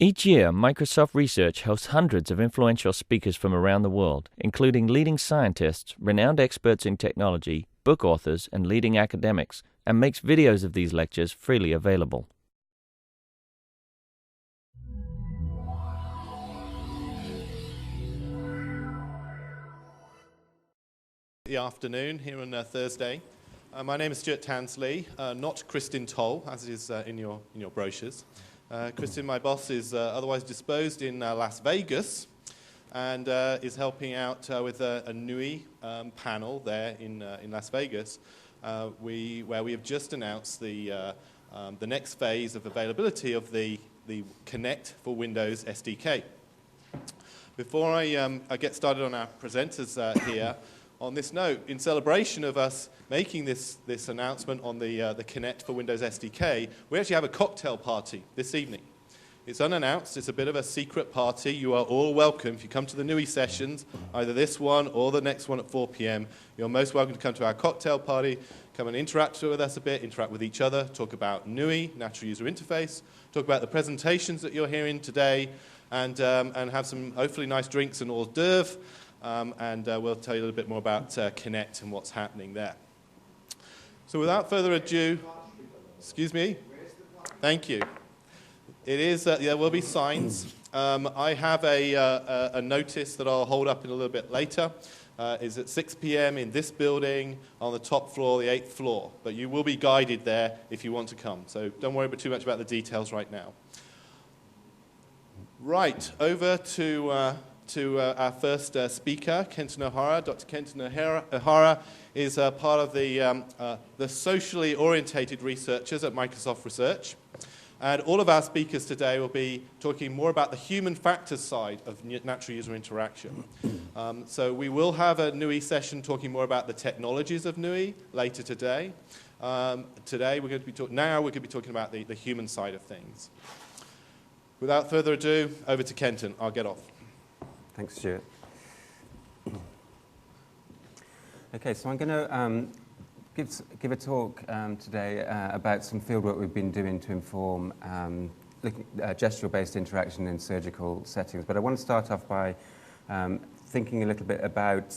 Each year, Microsoft Research hosts hundreds of influential speakers from around the world, including leading scientists, renowned experts in technology, book authors, and leading academics, and makes videos of these lectures freely available. The afternoon here on Thursday. My name is Stuart Tansley, not Kristin Toll, as it is in your brochures. Kristin, my boss, is otherwise disposed in Las Vegas and is helping out with a NUI panel there in Las Vegas, where we have just announced the next phase of availability of the Connect for Windows SDK. Before I get started on our presenters here, on this note, in celebration of us making this announcement on the Connect for Windows SDK, we actually have a cocktail party this evening. It's unannounced. It's a bit of a secret party. You are all welcome. If you come to the NUI sessions, either this one or the next one at 4 p.m., you're most welcome to come to our cocktail party, come and interact with us a bit, interact with each other, talk about NUI, Natural User Interface, talk about the presentations that you're hearing today, and have some hopefully nice drinks and hors d'oeuvres. And we'll tell you a little bit more about Connect and what's happening there. So without further ado, excuse me? Thank you. It is, there will be signs. I have a notice that I'll hold up in a little bit later. It's at 6 p.m. in this building on the top floor, the 8th floor. But you will be guided there if you want to come. So don't worry too much about the details right now. Right, over to our first speaker, Kenton O'Hara. Dr. Kenton O'Hara is part of the socially orientated researchers at Microsoft Research. And all of our speakers today will be talking more about the human factors side of natural user interaction. So we will have a NUI session talking more about the technologies of NUI later today. Today we're going to be talking about the human side of things. Without further ado, over to Kenton. I'll get off. Thanks, Stuart. Okay, so I'm going to give a talk today about some fieldwork we've been doing to inform gestural-based interaction in surgical settings. But I want to start off by thinking a little bit about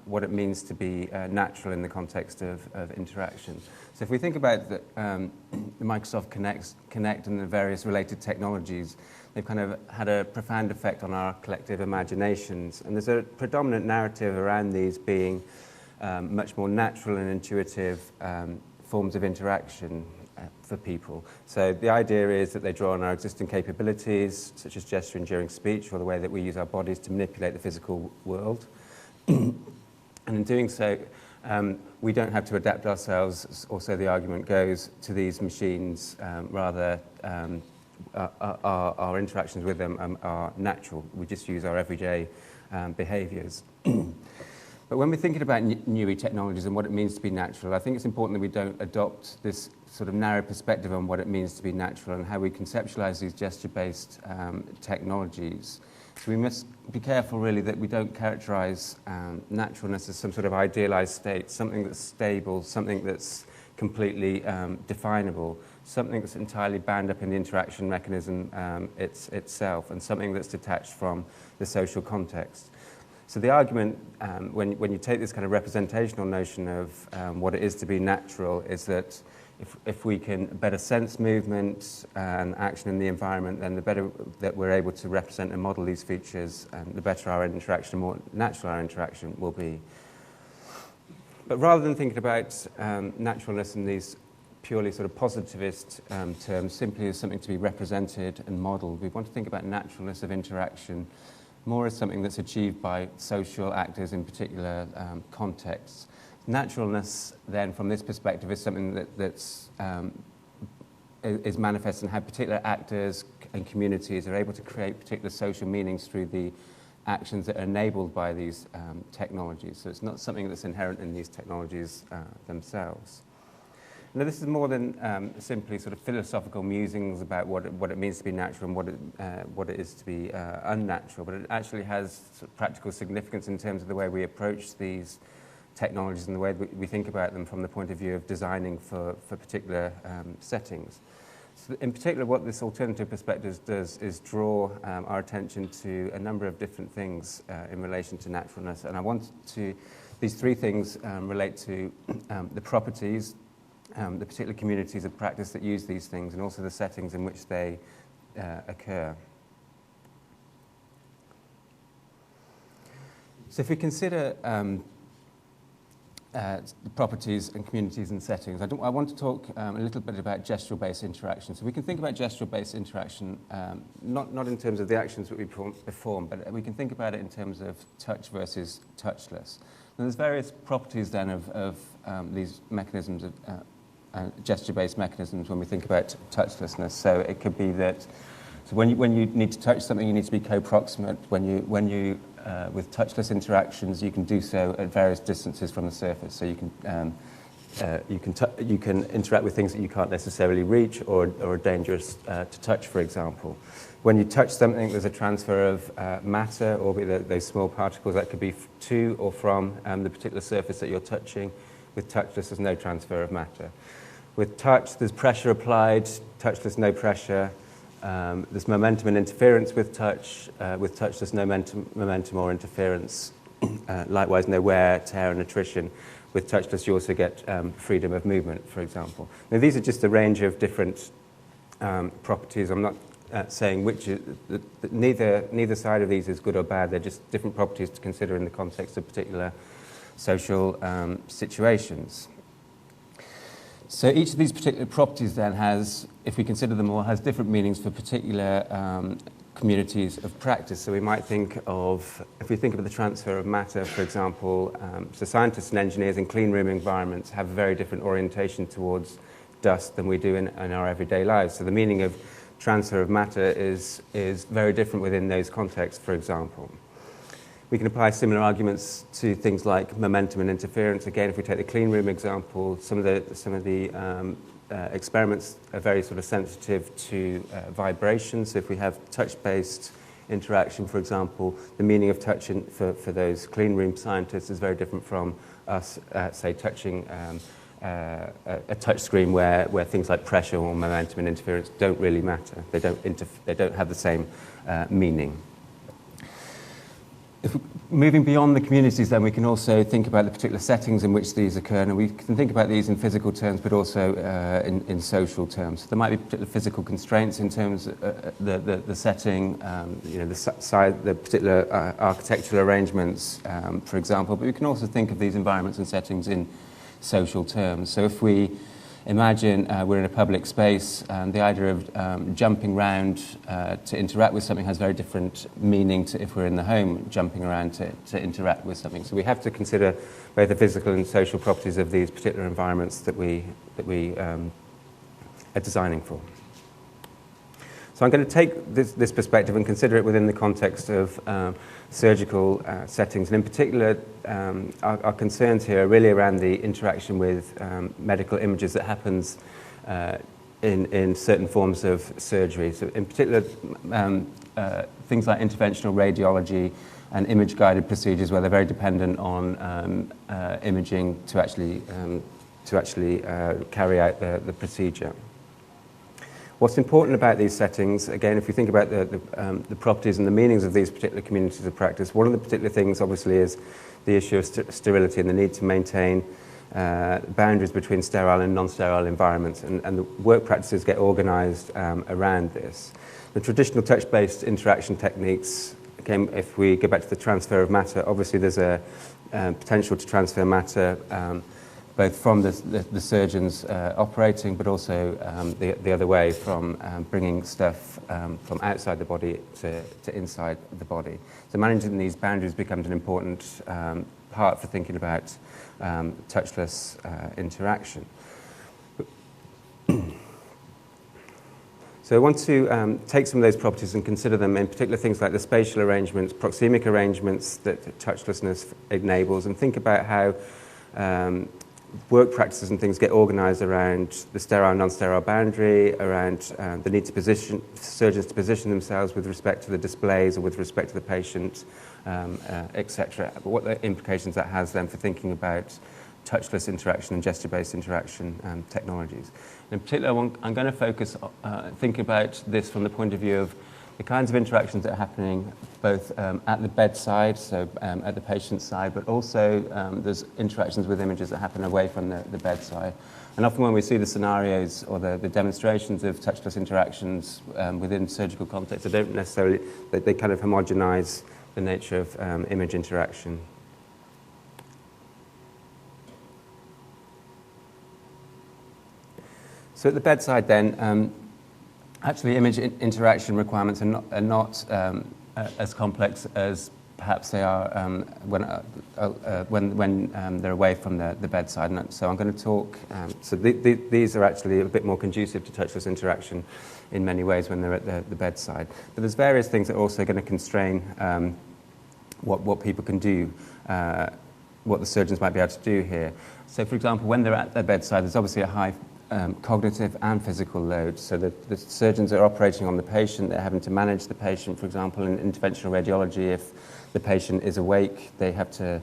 what it means to be natural in the context of interaction. So if we think about the Microsoft Connect and the various related technologies, they've kind of had a profound effect on our collective imaginations. And there's a predominant narrative around these being much more natural and intuitive forms of interaction for people. So the idea is that they draw on our existing capabilities, such as gesturing during speech, or the way that we use our bodies to manipulate the physical world. And in doing so, we don't have to adapt ourselves, or so the argument goes, to these machines. Rather, our interactions with them are natural. We just use our everyday behaviours. But when we're thinking about NUI technologies and what it means to be natural, I think it's important that we don't adopt this sort of narrow perspective on what it means to be natural and how we conceptualise these gesture-based technologies. So we must be careful, really, that we don't characterise naturalness as some sort of idealised state, something that's stable, something that's completely definable, something that's entirely bound up in the interaction mechanism itself, and something that's detached from the social context. So the argument, when you take this kind of representational notion of what it is to be natural, is that if we can better sense movement and action in the environment, then the better that we're able to represent and model these features, the better our interaction, the more natural our interaction will be. But rather than thinking about naturalness in these purely sort of positivist terms, simply as something to be represented and modelled, we want to think about naturalness of interaction more as something that's achieved by social actors in particular contexts. Naturalness, then, from this perspective, is something that's is manifest in how particular actors and communities are able to create particular social meanings through the actions that are enabled by these technologies. So it's not something that's inherent in these technologies themselves. Now, this is more than simply sort of philosophical musings about what it means to be natural and what it is to be unnatural, but it actually has sort of practical significance in terms of the way we approach these technologies and the way we think about them from the point of view of designing for particular settings. So in particular, what this alternative perspective does is draw our attention to a number of different things in relation to naturalness. And I want to, these three things relate to the properties, the particular communities of practice that use these things, and also the settings in which they occur. So if we consider the properties and communities and settings, I want to talk a little bit about gestural-based interaction. So we can think about gestural-based interaction not in terms of the actions that we perform, but we can think about it in terms of touch versus touchless. Now, there's various properties then of these mechanisms, of gesture-based mechanisms when we think about touchlessness. So it could be that when you need to touch something, you need to be co-proximate. When you with touchless interactions, you can do so at various distances from the surface. So you can interact with things that you can't necessarily reach or are dangerous to touch, for example. When you touch something, there's a transfer of matter, or those small particles that could be to or from the particular surface that you're touching. With touchless, there's no transfer of matter. With touch, there's pressure applied. Touchless, no pressure. There's momentum and interference with touch. With touch, there's no momentum or interference. Likewise, no wear, tear, and attrition. With touchless, you also get freedom of movement, for example. Now, these are just a range of different properties. I'm not saying which is, neither side of these is good or bad. They're just different properties to consider in the context of particular social situations. So each of these particular properties then has, if we consider them all, has different meanings for particular communities of practice. So we might think of, if we think of the transfer of matter, for example, so scientists and engineers in clean room environments have a very different orientation towards dust than we do in our everyday lives. So the meaning of transfer of matter is very different within those contexts, for example. We can apply similar arguments to things like momentum and interference. Again, if we take the clean room example, some of the experiments are very sort of sensitive to vibration. So if we have touch-based interaction, for example, the meaning of touch for those clean room scientists is very different from us, say, touching a touch screen where things like pressure or momentum and interference don't really matter. They don't have the same meaning. If moving beyond the communities, then we can also think about the particular settings in which these occur, and we can think about these in physical terms, but also in social terms. So there might be particular physical constraints in terms of the setting, the particular architectural arrangements, for example. But we can also think of these environments and settings in social terms. So if we imagine we're in a public space, the idea of jumping around to interact with something has very different meaning to if we're in the home jumping around to interact with something. So we have to consider both the physical and social properties of these particular environments that we are designing for. So I'm going to take this perspective and consider it within the context of surgical settings. And in particular, our concerns here are really around the interaction with medical images that happens in certain forms of surgery. So in particular, things like interventional radiology and image-guided procedures where they're very dependent on imaging to actually carry out the procedure. What's important about these settings, again, if we think about the properties and the meanings of these particular communities of practice, one of the particular things, obviously, is the issue of sterility and the need to maintain boundaries between sterile and non-sterile environments, and the work practices get organised around this. The traditional touch-based interaction techniques, again, if we go back to the transfer of matter, obviously there's a potential to transfer matter both from the surgeons operating, but also the other way, from bringing stuff from outside the body to inside the body. So managing these boundaries becomes an important part for thinking about touchless interaction. So I want to take some of those properties and consider them, in particular things like the spatial arrangements, proxemic arrangements that touchlessness enables, and think about how work practices and things get organised around the sterile, non-sterile boundary, around the need to position surgeons to position themselves with respect to the displays or with respect to the patient, etc. But what the implications that has then for thinking about touchless interaction and gesture-based interaction technologies. In particular, I'm going to focus, think about this from the point of view of the kinds of interactions that are happening both at the bedside, so at the patient's side, but also there's interactions with images that happen away from the bedside. And often when we see the scenarios or the demonstrations of touchless interactions within surgical contexts, they don't necessarily, they kind of homogenize the nature of image interaction. So at the bedside then, actually image interaction requirements are not as complex as perhaps they are when they're away from the bedside. And so I'm going to talk, so these are actually a bit more conducive to touchless interaction in many ways when they're at the bedside. But there's various things that are also going to constrain what people can do, what the surgeons might be able to do here. So for example, when they're at their bedside, there's obviously a high cognitive and physical load. So the surgeons are operating on the patient, they're having to manage the patient. For example, in interventional radiology, if the patient is awake, they have to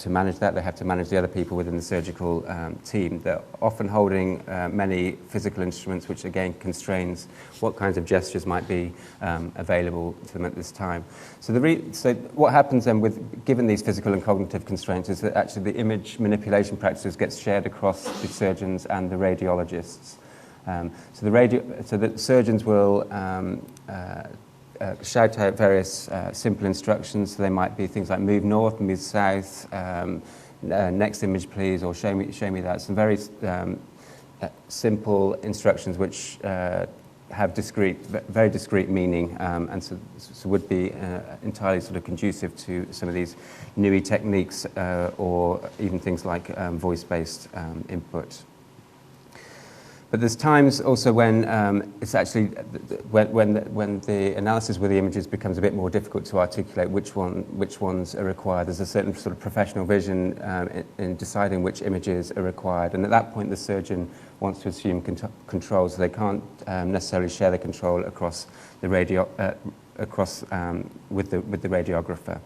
manage that. They have to manage the other people within the surgical team. They're often holding many physical instruments, which again constrains what kinds of gestures might be available to them at this time. So what happens then given these physical and cognitive constraints is that actually the image manipulation practices get shared across the surgeons and the radiologists. So the surgeons will shout out various simple instructions. So they might be things like move north, move south, next image please, or show me that. Some very simple instructions which have very discrete meaning, and so would be entirely sort of conducive to some of these NUI techniques or even things like voice-based input. But there's times also when it's actually when the analysis with the images becomes a bit more difficult to articulate which ones are required. There's a certain sort of professional vision in deciding which images are required, and at that point the surgeon wants to assume control, so they can't necessarily share the control across the with the radiographer.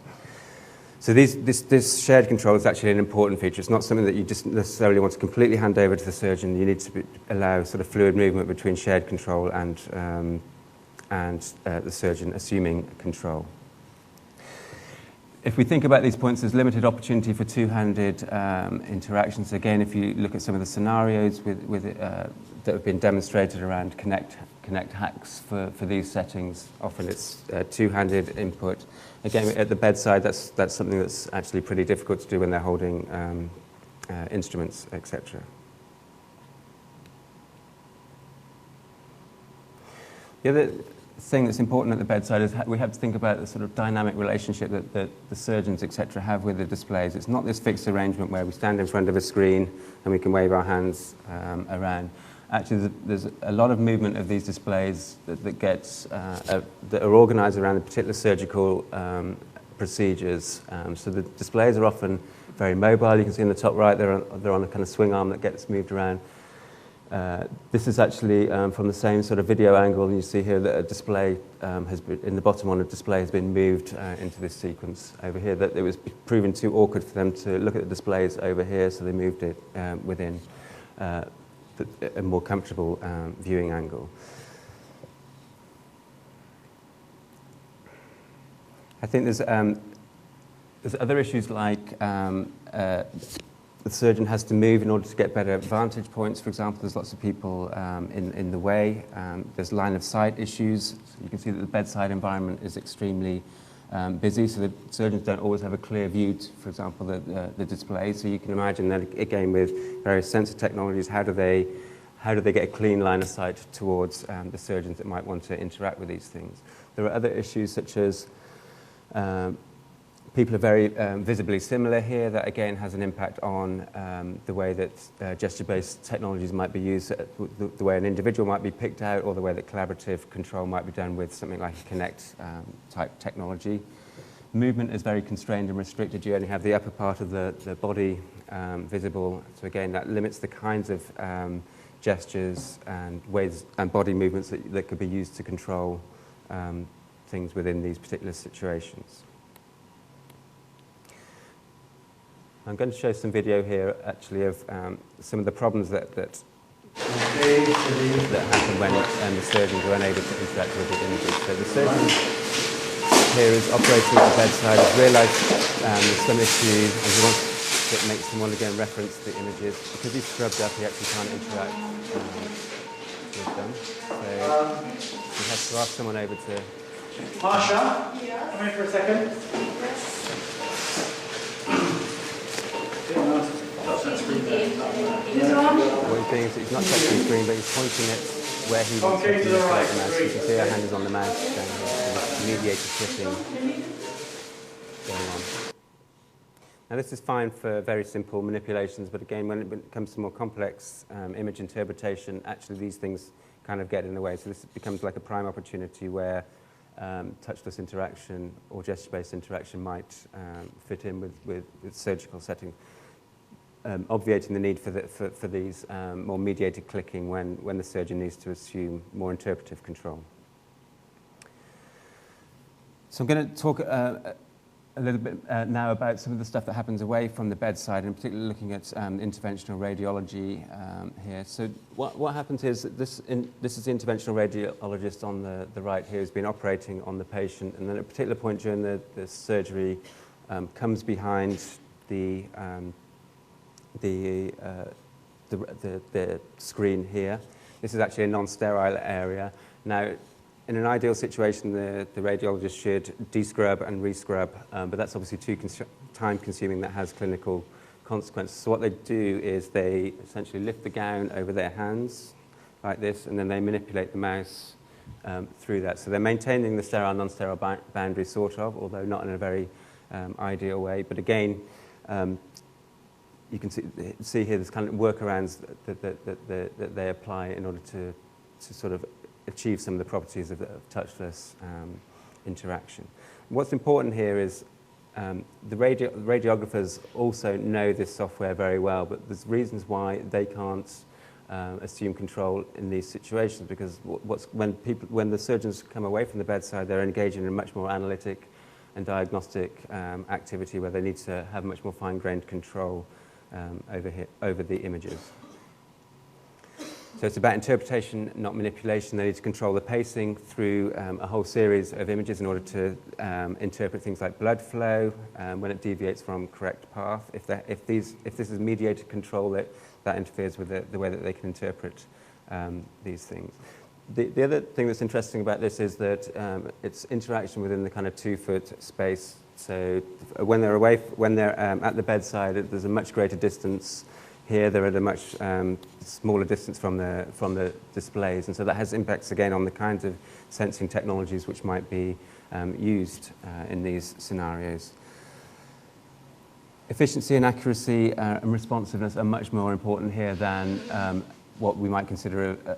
So this shared control is actually an important feature. It's not something that you just necessarily want to completely hand over to the surgeon. You need to allow sort of fluid movement between shared control and the surgeon assuming control. If we think about these points, there's limited opportunity for two-handed interactions. Again, if you look at some of the scenarios that have been demonstrated around Connect hacks for these settings, often it's two-handed input. Again, at the bedside, that's something that's actually pretty difficult to do when they're holding instruments, etc. The other thing that's important at the bedside is we have to think about the sort of dynamic relationship that the surgeons, etc., have with the displays. It's not this fixed arrangement where we stand in front of a screen and we can wave our hands around. Actually, there's a lot of movement of these displays that are organised around the particular surgical procedures. So the displays are often very mobile. You can see in the top right they're on a kind of swing arm that gets moved around. This is actually from the same sort of video angle, and you see here that a display in the bottom on a display has been moved into this sequence over here. That it was proven too awkward for them to look at the displays over here, so they moved it within a more comfortable viewing angle. I think there's other issues like the surgeon has to move in order to get better vantage points. For example, there's lots of people in the way. There's line of sight issues. So you can see that the bedside environment is extremely busy, so the surgeons don't always have a clear view to, for example, the display. So you can imagine that, again, with various sensor technologies, how do they get a clean line of sight towards the surgeons that might want to interact with these things? There are other issues such as people are very visibly similar here. That again has an impact on the way that gesture-based technologies might be used, the way an individual might be picked out, or the way that collaborative control might be done with something like a Connect type technology. Movement is very constrained and restricted. You only have the upper part of the body visible. So again, that limits the kinds of gestures and ways and body movements that could be used to control things within these particular situations. I'm going to show some video here, actually, of some of the problems that happen when the surgeons are unable to interact with the images. So the surgeon here is operating at the bedside, has realised there's some issue, and he wants it makes him want to go and reference the images. Because he's scrubbed up, he actually can't interact with them. So he has to ask someone over to... Marsha, come in for a second. What he's doing is he's not touching the screen, but he's pointing at where he wants to manipulate the mouse. You can see our hand is on the mouse down here, and it's mediated clicking going on. Now this is fine for very simple manipulations, but again, when it comes to more complex image interpretation, actually these things kind of get in the way. So this becomes like a prime opportunity where touchless interaction or gesture-based interaction might fit in with surgical settings, obviating the need for these more mediated clicking when the surgeon needs to assume more interpretive control. So I'm going to talk a little bit now about some of the stuff that happens away from the bedside, and particularly looking at interventional radiology here. So what happens is that this is the interventional radiologist on the right here who's been operating on the patient, and then at a particular point during the surgery comes behind the screen here. This is actually a non-sterile area. Now, in an ideal situation, the radiologist should descrub and rescrub, but that's obviously too time-consuming. That has clinical consequences. So what they do is they essentially lift the gown over their hands like this, and then they manipulate the mouse through that. So they're maintaining the sterile, non-sterile boundary, sort of, although not in a very ideal way. But again, you can see here there's kind of workarounds that they apply in order to sort of achieve some of the properties of touchless interaction. What's important here is the radiographers also know this software very well, but there's reasons why they can't assume control in these situations, because when the surgeons come away from the bedside, they're engaging in a much more analytic and diagnostic activity where they need to have much more fine-grained control over the images. So it's about interpretation, not manipulation. They need to control the pacing through a whole series of images in order to interpret things like blood flow when it deviates from correct path. If this is mediated control, that interferes with the way that they can interpret these things. The other thing that's interesting about this is that it's interaction within the kind of 2-foot space. So when they're at the bedside, there's a much greater distance. Here they're at a much smaller distance from the displays, and so that has impacts again on the kinds of sensing technologies which might be used in these scenarios. Efficiency and accuracy and responsiveness are much more important here than what we might consider a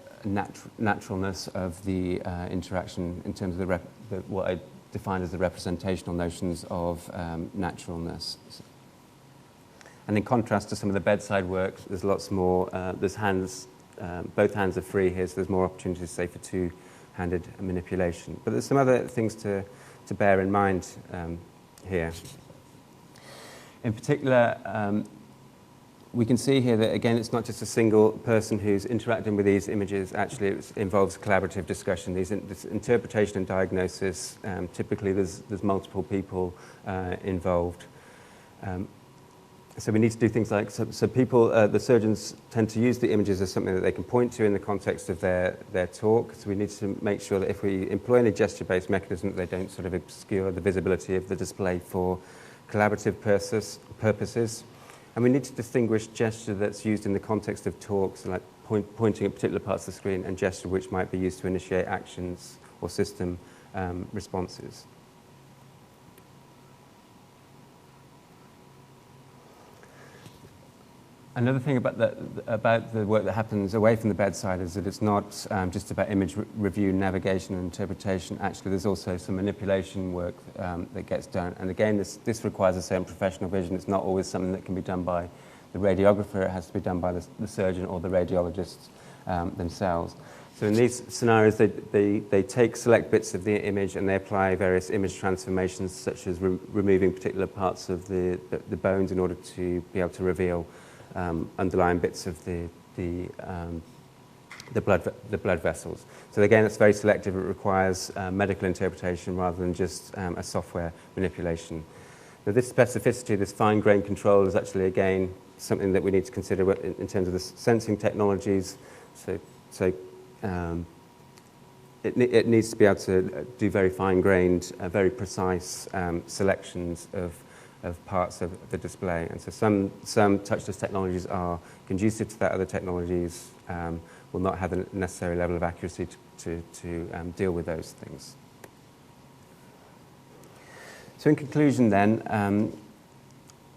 naturalness of the interaction in terms of what I define as the representational notions of naturalness. And in contrast to some of the bedside work, there's lots more, there's hands, both hands are free here, so there's more opportunities, say, for two-handed manipulation. But there's some other things to bear in mind here. In particular, we can see here that, again, it's not just a single person who's interacting with these images. Actually, it involves collaborative discussion. This interpretation and diagnosis, typically there's multiple people involved. So we need to do things like, the surgeons tend to use the images as something that they can point to in the context of their talk. So we need to make sure that if we employ any gesture-based mechanism, that they don't sort of obscure the visibility of the display for collaborative purposes. And we need to distinguish gesture that's used in the context of talks, like pointing at particular parts of the screen, and gesture which might be used to initiate actions or system responses. Another thing about the work that happens away from the bedside is that it's not just about image review, navigation, and interpretation. Actually, there's also some manipulation work that gets done. And again, this requires a certain professional vision. It's not always something that can be done by the radiographer. It has to be done by the surgeon or the radiologists themselves. So in these scenarios, they take select bits of the image and they apply various image transformations, such as removing particular parts of the bones in order to be able to reveal underlying bits of the blood vessels. So again, it's very selective. It requires medical interpretation rather than just a software manipulation. Now, this specificity, this fine-grained control, is actually, again, something that we need to consider in terms of the sensing technologies. It needs to be able to do very fine-grained, very precise selections of parts of the display. And so some touchless technologies are conducive to that. Other technologies will not have the necessary level of accuracy to deal with those things. So in conclusion then,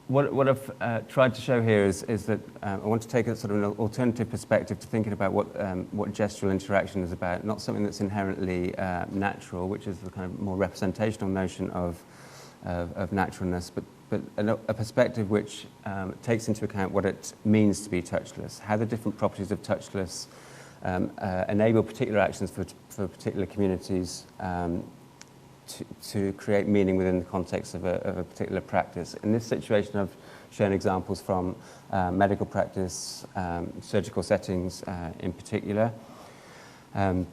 what I've tried to show here is that I want to take a sort of an alternative perspective to thinking about what gestural interaction is about, not something that's inherently natural, which is the kind of more representational notion of naturalness, but a perspective which takes into account what it means to be touchless, how the different properties of touchless enable particular actions for particular communities to create meaning within the context of a particular practice. In this situation, I've shown examples from medical practice, surgical settings in particular. And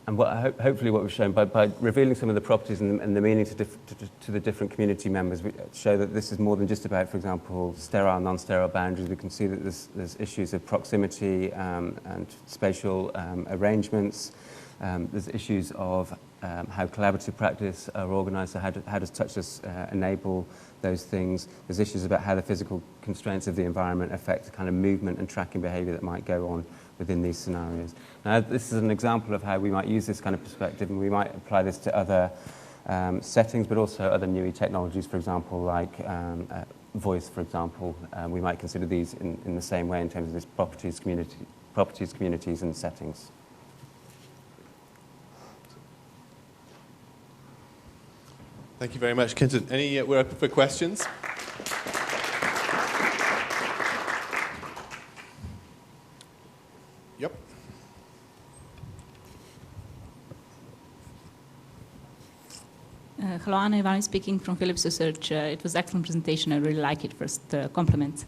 hopefully what we've shown, by revealing some of the properties and the meaning to the different community members, we show that this is more than just about, for example, sterile, non-sterile boundaries. We can see that there's issues of proximity and spatial arrangements. There's issues of how collaborative practice are organised, so how does touchless enable those things. There's issues about how the physical constraints of the environment affect the kind of movement and tracking behaviour that might go on within these scenarios. Now, this is an example of how we might use this kind of perspective, and we might apply this to other settings, but also other new technologies, for example, like voice, for example. We might consider these in the same way in terms of this properties, communities, and settings. Thank you very much, Kenton. We're open for questions. Yep. Hello, Anna Ivani speaking from Philips Research. It was an excellent presentation. I really like it. First, compliments.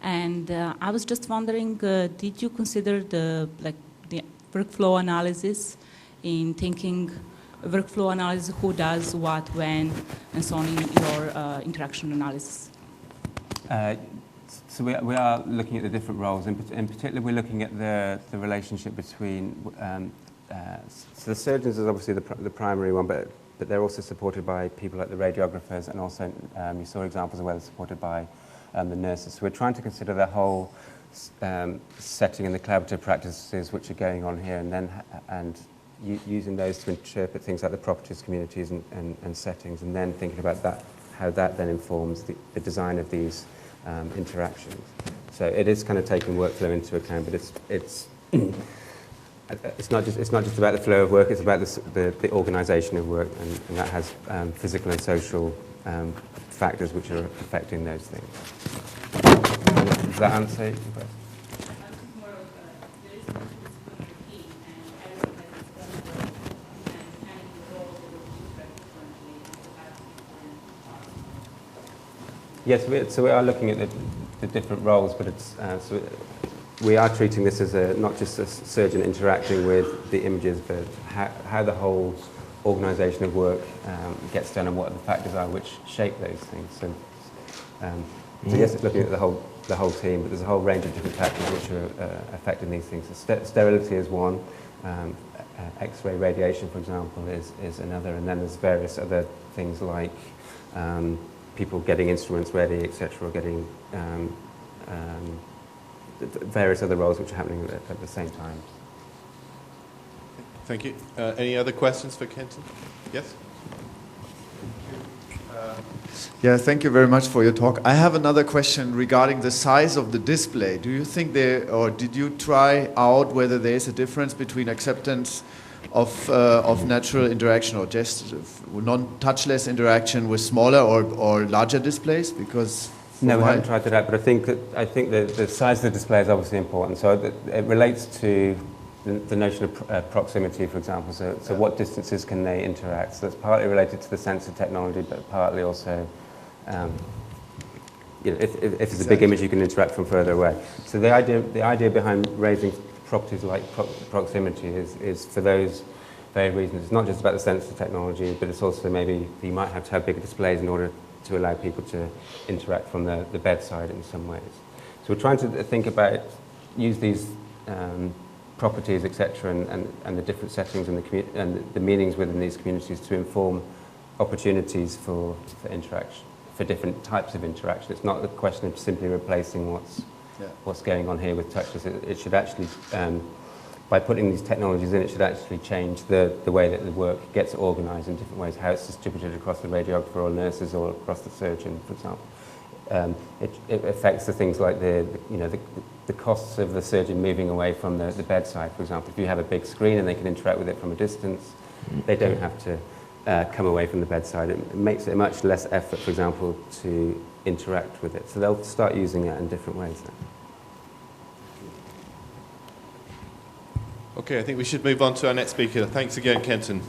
And I was just wondering, did you consider the workflow analysis in thinking workflow analysis, who does what, when, and so on in your interaction analysis? So we are looking at the different roles. In particular, we're looking at the relationship between. So the surgeons is obviously the primary one, but they're also supported by people like the radiographers, and also you saw examples of where they're supported by the nurses. So we're trying to consider the whole setting and the collaborative practices which are going on here, and using those to interpret things like the properties, communities, and settings, and then thinking about that, how that then informs the design of these interactions. So it is kind of taking workflow into account, but it's not just about the flow of work. It's about the organisation of work, and that has physical and social factors which are affecting those things. Does that answer your question? Yes, so we are looking at the different roles, but we are treating this as not just a surgeon interacting with the images, but how the whole organisation of work gets done and what the factors are which shape those things. So yes, it's looking at the whole team, but there's a whole range of different factors which are affecting these things. So sterility is one, X-ray radiation, for example, is another, and then there's various other things like people getting instruments ready, etc., or getting various other roles which are happening at the same time. Thank you. Any other questions for Kenton? Yes? Yeah, thank you very much for your talk. I have another question regarding the size of the display. Do you think or did you try out whether there is a difference between acceptance of natural interaction or just non-touchless interaction with smaller or larger displays? Because no, we haven't tried that out, but I think the size of the display is obviously important. So it relates to the notion of proximity, for example. So what distances can they interact? So that's partly related to the sensor technology, but partly also, if it's a big image, you can interact from further away. So the idea behind raising properties like proximity is for those very reasons. It's not just about the sensor technology, but it's also maybe you might have to have bigger displays in order to allow people to interact from the bedside in some ways. So we're trying to think about, use these properties, etc., and the different settings and the meanings within these communities to inform opportunities for interaction, for different types of interaction. It's not a question of simply replacing what's going on here with touchless. It should actually, by putting these technologies in, it should actually change the way that the work gets organised in different ways, how it's distributed across the radiographer or nurses or across the surgeon, for example. It affects the things like the costs of the surgeon moving away from the bedside, for example. If you have a big screen and they can interact with it from a distance, they don't have to come away from the bedside. It makes it much less effort, for example, to interact with it. So they'll start using it in different ways now. Okay, I think we should move on to our next speaker. Thanks again, Kenton.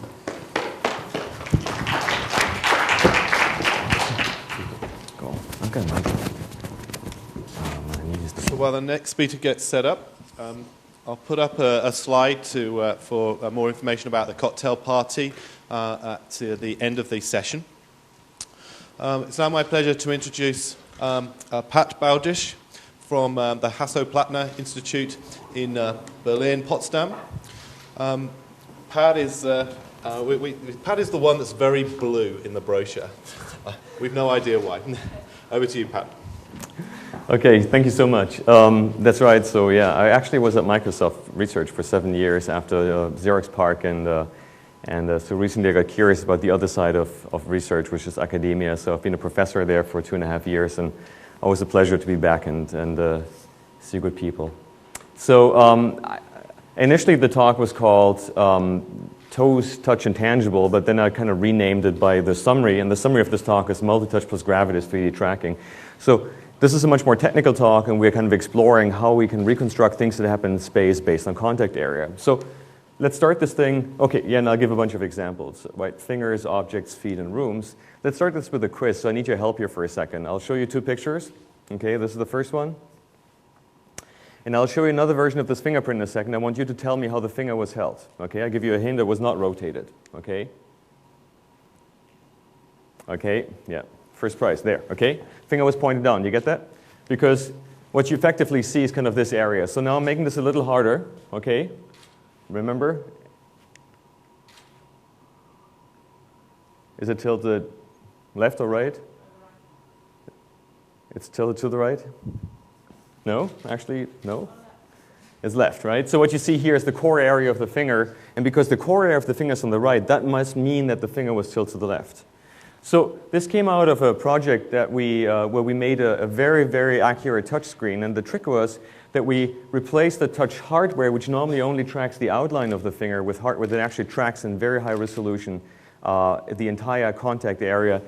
So while the next speaker gets set up, I'll put up a slide for more information about the cocktail party at the end of the session. It's now my pleasure to introduce Pat Baudisch from the Hasso-Plattner Institute in Berlin, Potsdam. Pat is the one that's very blue in the brochure. We've no idea why. Over to you, Pat. Okay, thank you so much. That's right. So yeah, I actually was at Microsoft Research for 7 years after Xerox PARC, and so recently I got curious about the other side of research, which is academia. So I've been a professor there for 2.5 years, and always a pleasure to be back and see good people. So initially the talk was called Toes, Touch, and Tangible, but then I kind of renamed it by the summary, and the summary of this talk is Multi-Touch plus Gravity is 3D Tracking. So this is a much more technical talk, and we're kind of exploring how we can reconstruct things that happen in space based on contact area. So let's start this thing. Okay, yeah, and I'll give a bunch of examples, right? Fingers, objects, feet, and rooms. Let's start this with a quiz, so I need your help here for a second. I'll show you 2 pictures. Okay, this is the first one. And I'll show you another version of this fingerprint in a second. I want you to tell me how the finger was held. Okay, I'll give you a hint, it was not rotated. Okay? Okay, yeah. First prize, there, okay? Finger was pointed down, you get that? Because what you effectively see is kind of this area. So now I'm making this a little harder, okay? Remember? Is it tilted left or right? It's tilted to the right? No, actually, no. It's left, right? So what you see here is the core area of the finger, and because the core area of the finger is on the right, that must mean that the finger was tilted to the left. So this came out of a project that where we made a very, very accurate touch screen, and the trick was that we replaced the touch hardware, which normally only tracks the outline of the finger, with hardware that actually tracks in very high resolution the entire contact area,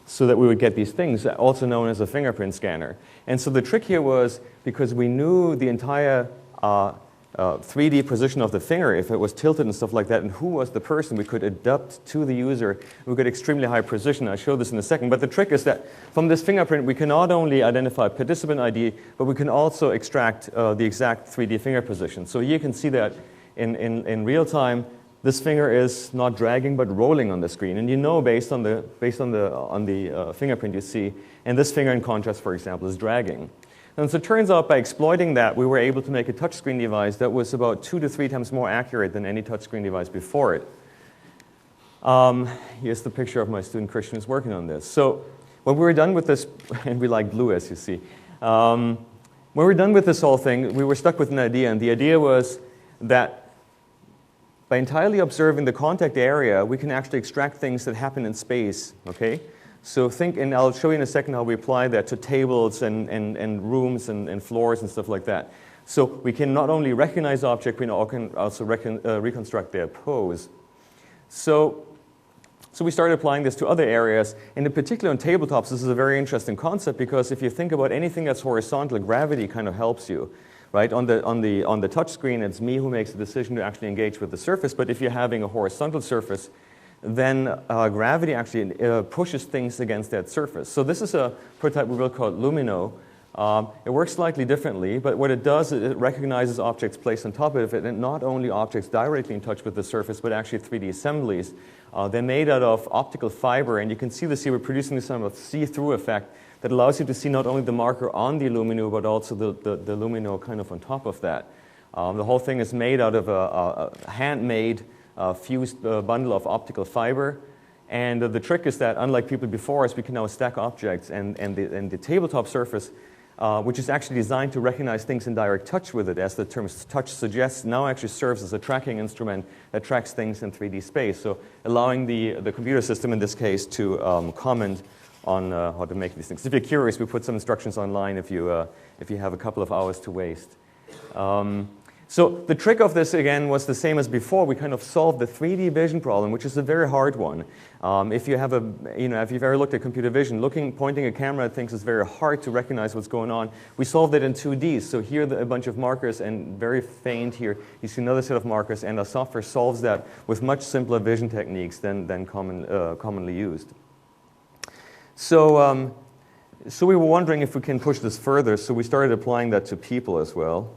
so that we would get these things, also known as a fingerprint scanner. And so the trick here was, because we knew the entire 3D position of the finger, if it was tilted and stuff like that, and who was the person, we could adapt to the user. We got extremely high precision. I'll show this in a second. But the trick is that from this fingerprint, we can not only identify participant ID, but we can also extract the exact 3D finger position. So you can see that in real time, this finger is not dragging but rolling on the screen, and you know based on the fingerprint you see. And this finger, in contrast, for example, is dragging. And so it turns out by exploiting that, we were able to make a touchscreen device that was about 2 to 3 times more accurate than any touchscreen device before it. Here's the picture of my student Christian who's working on this. So when we were done with this, and we like blue, as you see, when we were done with this whole thing, we were stuck with an idea, and the idea was that by entirely observing the contact area, we can actually extract things that happen in space, okay? So think, and I'll show you in a second how we apply that to tables and rooms and floors and stuff like that. So we can not only recognize objects, we can also reconstruct their pose. So we started applying this to other areas, and in particular on tabletops, this is a very interesting concept, because if you think about anything that's horizontal, gravity kind of helps you. right? On the touch screen, it's me who makes the decision to actually engage with the surface. But if you're having a horizontal surface, then gravity actually pushes things against that surface. So this is a prototype we will call Lumino. It works slightly differently, but what it does is it recognizes objects placed on top of it, and not only objects directly in touch with the surface, but actually 3D assemblies. They're made out of optical fiber, and you can see this here. We're producing this kind of see-through effect that allows you to see not only the marker on the lumino, but also the lumino kind of on top of that. The whole thing is made out of a handmade fused bundle of optical fiber. And the trick is that, unlike people before us, we can now stack objects, and the tabletop surface, which is actually designed to recognize things in direct touch with it, as the term touch suggests, now actually serves as a tracking instrument that tracks things in 3D space. So allowing the computer system, in this case, to comment on how to make these things. If you're curious, we put some instructions online if you have a couple of hours to waste. So the trick of this, again, was the same as before. We kind of solved the 3D vision problem, which is a very hard one. If you've ever looked at computer vision, pointing a camera at things is very hard to recognize what's going on. We solved it in 2D. So here are a bunch of markers, and very faint here, you see another set of markers, and our software solves that with much simpler vision techniques than commonly used. So we were wondering if we can push this further, so we started applying that to people as well.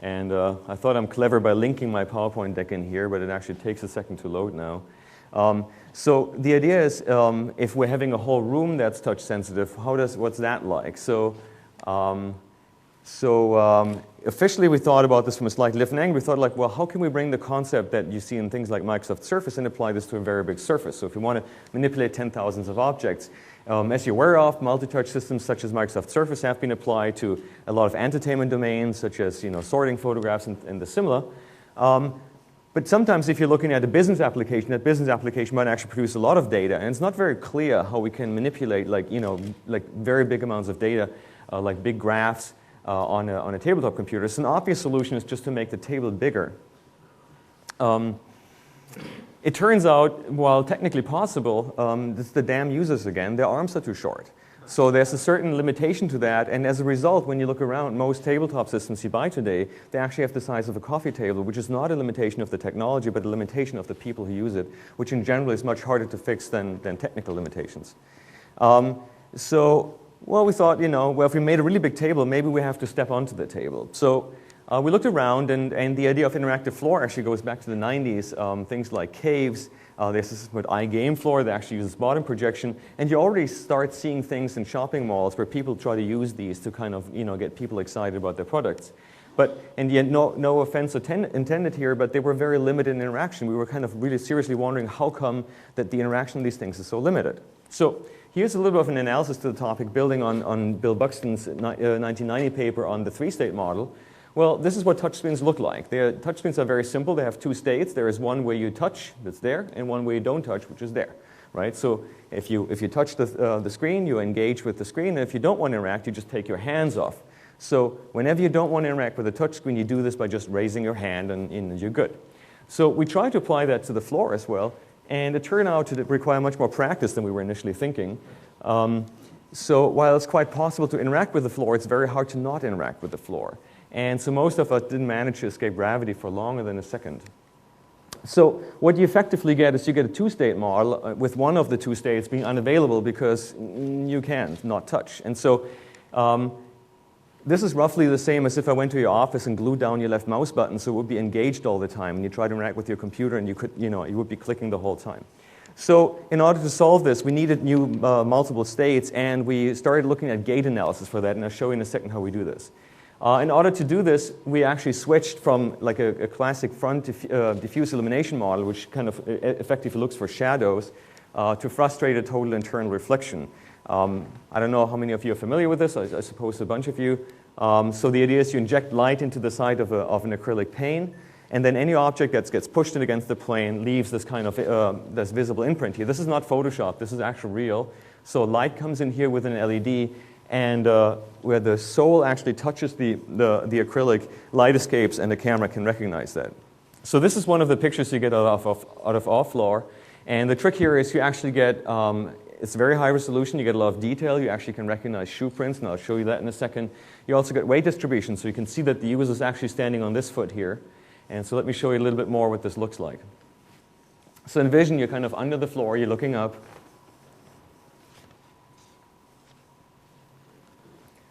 And I thought I'm clever by linking my PowerPoint deck in here, but it actually takes a second to load now. So the idea is, if we're having a whole room that's touch sensitive, what's that like? So officially we thought about this from a slightly different angle. We thought, like, well, how can we bring the concept that you see in things like Microsoft Surface and apply this to a very big surface? So if we want to manipulate 10,000s of objects, as you're aware of, multi-touch systems such as Microsoft Surface have been applied to a lot of entertainment domains, such as sorting photographs and the similar. But sometimes if you're looking at a business application, that business application might actually produce a lot of data, and it's not very clear how we can manipulate like very big amounts of data, like big graphs on a tabletop computer. So an obvious solution is just to make the table bigger. It turns out, while technically possible, it's the damn users again, their arms are too short. So there's a certain limitation to that, and as a result, when you look around, most tabletop systems you buy today, they actually have the size of a coffee table, which is not a limitation of the technology, but a limitation of the people who use it, which in general is much harder to fix than technical limitations. Well, we thought, well, if we made a really big table, maybe we have to step onto the table. So we looked around, and the idea of interactive floor actually goes back to the 90s. Things like caves, there's this with iGame Floor that actually uses bottom projection, and you already start seeing things in shopping malls where people try to use these to kind of get people excited about their products. And yet, no offense intended here, but they were very limited in interaction. We were kind of really seriously wondering how come that the interaction of these things is so limited. So here's a little bit of an analysis to the topic, building on Bill Buxton's 1990 paper on the three-state model. Well, this is what touchscreens look like. Touchscreens are very simple. They have two states. There is one where you touch, that's there, and one where you don't touch, which is there, right? So if you touch the screen, you engage with the screen, and if you don't want to interact, you just take your hands off. So whenever you don't want to interact with the touchscreen, you do this by just raising your hand, and you're good. So we tried to apply that to the floor as well, and it turned out to require much more practice than we were initially thinking. So while it's quite possible to interact with the floor, it's very hard to not interact with the floor. And so most of us didn't manage to escape gravity for longer than a second. So what you effectively get is you get a two-state model with one of the two states being unavailable because you can't not touch. And so this is roughly the same as if I went to your office and glued down your left mouse button so it would be engaged all the time, and you try to interact with your computer and you would be clicking the whole time. So in order to solve this, we needed new multiple states, and we started looking at gate analysis for that, and I'll show you in a second how we do this. In order to do this, we actually switched from like a classic front diffuse illumination model, which kind of effectively looks for shadows, to frustrated total internal reflection. I don't know how many of you are familiar with this. I suppose a bunch of you. So the idea is you inject light into the side of an acrylic pane, and then any object that gets pushed in against the plane leaves this kind of this visible imprint here. This is not Photoshop. This is actually real. So light comes in here with an LED, and where the sole actually touches the acrylic, light escapes, and the camera can recognize that. So this is one of the pictures you get out of our floor. And the trick here is you actually get it's very high resolution. You get a lot of detail. You actually can recognize shoe prints, and I'll show you that in a second. You also get weight distribution, so you can see that the user is actually standing on this foot here. And so let me show you a little bit more what this looks like. So envision you're kind of under the floor, you're looking up.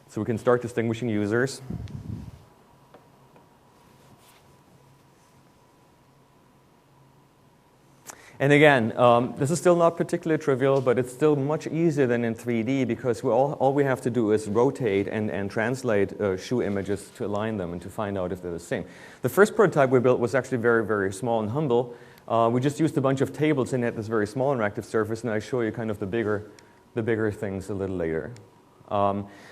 So we can start distinguishing users. And again, this is still not particularly trivial, but it's still much easier than in 3D because all we have to do is rotate and translate shoe images to align them and to find out if they're the same. The first prototype we built was actually very, very small and humble. We just used a bunch of tables and had this very small interactive surface, and I'll show you kind of the bigger things a little later.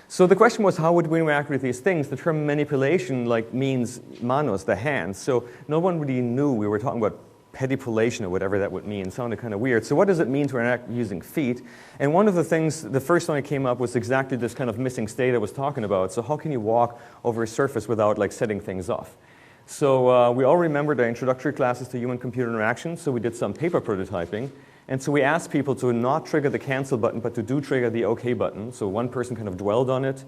So the question was, how would we interact with these things? The term manipulation means manos, the hands. So no one really knew we were talking about pedipulation or whatever that would mean. It sounded kind of weird. So what does it mean to interact using feet? And one of the things, the first one that came up was exactly this kind of missing state I was talking about. So how can you walk over a surface without setting things off? So we all remembered our introductory classes to human-computer interaction. So we did some paper prototyping. And so we asked people to not trigger the cancel button, but to do trigger the OK button. So one person kind of dwelled on it.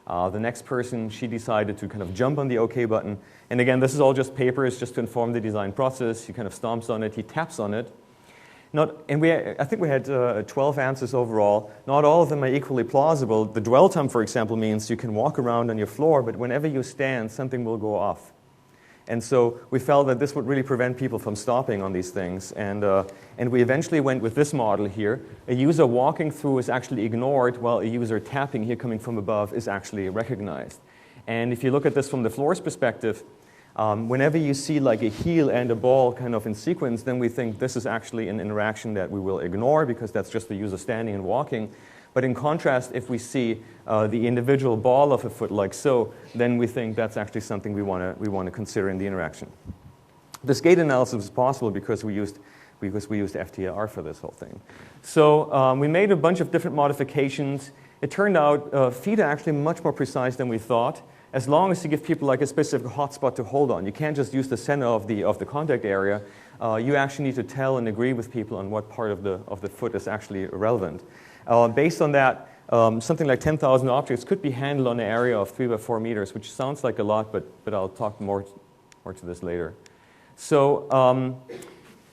The next person, she decided to kind of jump on the OK button. And again, this is all just papers, just to inform the design process. He kind of stomps on it. He taps on it. I think we had 12 answers overall. Not all of them are equally plausible. The dwell time, for example, means you can walk around on your floor, but whenever you stand, something will go off. And so we felt that this would really prevent people from stopping on these things. And we eventually went with this model here. A user walking through is actually ignored, while a user tapping here coming from above is actually recognized. And if you look at this from the floor's perspective, whenever you see a heel and a ball kind of in sequence, then we think this is actually an interaction that we will ignore because that's just the user standing and walking. But in contrast, if we see the individual ball of a foot like so, then we think that's actually something we want to consider in the interaction. This gait analysis is possible because we used FTIR for this whole thing. So we made a bunch of different modifications. It turned out feet are actually much more precise than we thought, as long as you give people a specific hotspot to hold on. You can't just use the center of the contact area. You actually need to tell and agree with people on what part of the foot is actually relevant. Based on that, something like 10,000 objects could be handled on an area of 3 by 4 meters, which sounds like a lot, but I'll talk more to this later. So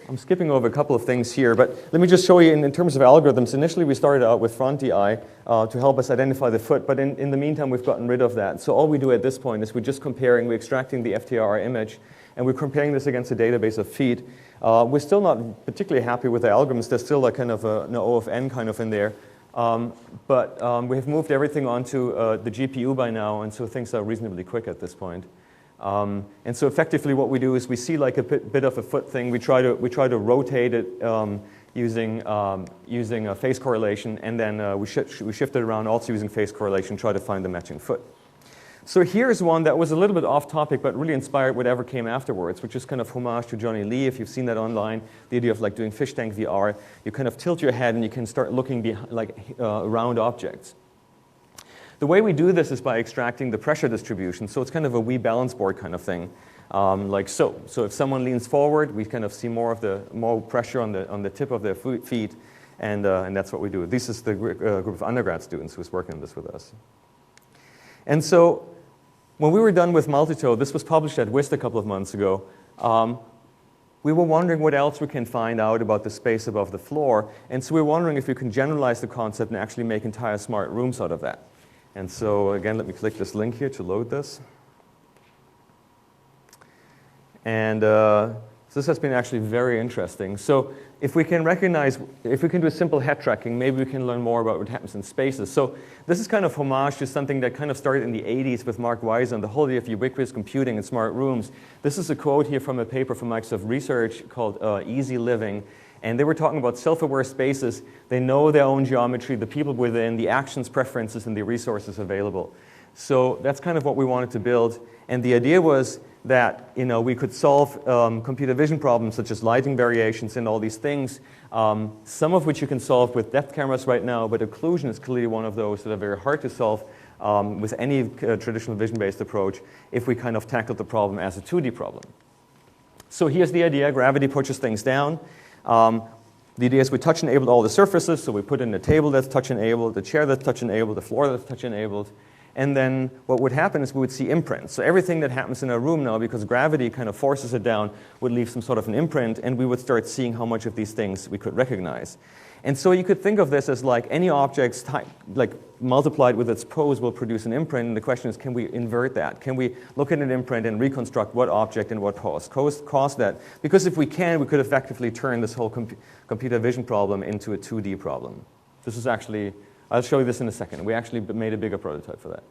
I'm skipping over a couple of things here, but let me just show you in terms of algorithms. Initially, we started out with FrontDI to help us identify the foot, but in the meantime, we've gotten rid of that. So all we do at this point is we're extracting the FTIR image, and we're comparing this against a database of feet. We're still not particularly happy with the algorithms. There's still kind of an O of n kind of in there. But we have moved everything onto the GPU by now, and so things are reasonably quick at this point. And so effectively what we do is we see a bit of a foot thing. We try to rotate it using a phase correlation, and then we shift it around also using phase correlation, try to find the matching foot. So here's one that was a little bit off topic, but really inspired whatever came afterwards, which is kind of homage to Johnny Lee. If you've seen that online, the idea of doing fish tank VR, you kind of tilt your head and you can start looking around objects. The way we do this is by extracting the pressure distribution. So it's kind of a wee balance board kind of thing, like so. So if someone leans forward, we kind of see more pressure on the tip of their feet, and that's what we do. This is the group of undergrad students who's working on this with us. And so when we were done with Multitoe, this was published at WIST a couple of months ago, we were wondering what else we can find out about the space above the floor. And so we were wondering if we can generalize the concept and actually make entire smart rooms out of that. And so again, let me click this link here to load this. And this has been actually very interesting. So if we can do simple head tracking, maybe we can learn more about what happens in spaces. So this is kind of homage to something that kind of started in the 80s with Mark Weiser and the whole idea of ubiquitous computing and smart rooms. This is a quote here from a paper from Microsoft Research called Easy Living. And they were talking about self-aware spaces. They know their own geometry, the people within, the actions, preferences, and the resources available. So that's kind of what we wanted to build. And the idea was that we could solve computer vision problems such as lighting variations and all these things, some of which you can solve with depth cameras right now, but occlusion is clearly one of those that are very hard to solve with any traditional vision-based approach if we kind of tackled the problem as a 2D problem. So here's the idea. Gravity pushes things down. The idea is we touch-enabled all the surfaces, so we put in a table that's touch-enabled, the chair that's touch-enabled, the floor that's touch-enabled, and then what would happen is we would see imprints. So everything that happens in our room now, because gravity kind of forces it down, would leave some sort of an imprint, and we would start seeing how much of these things we could recognize. And so you could think of this as like any object's like multiplied with its pose will produce an imprint, and the question is, can we invert that? Can we look at an imprint and reconstruct what object and what pose cause that? Because if we can, we could effectively turn this whole computer vision problem into a 2D problem. This is actually, I'll show you this in a second. We actually made a bigger prototype for that.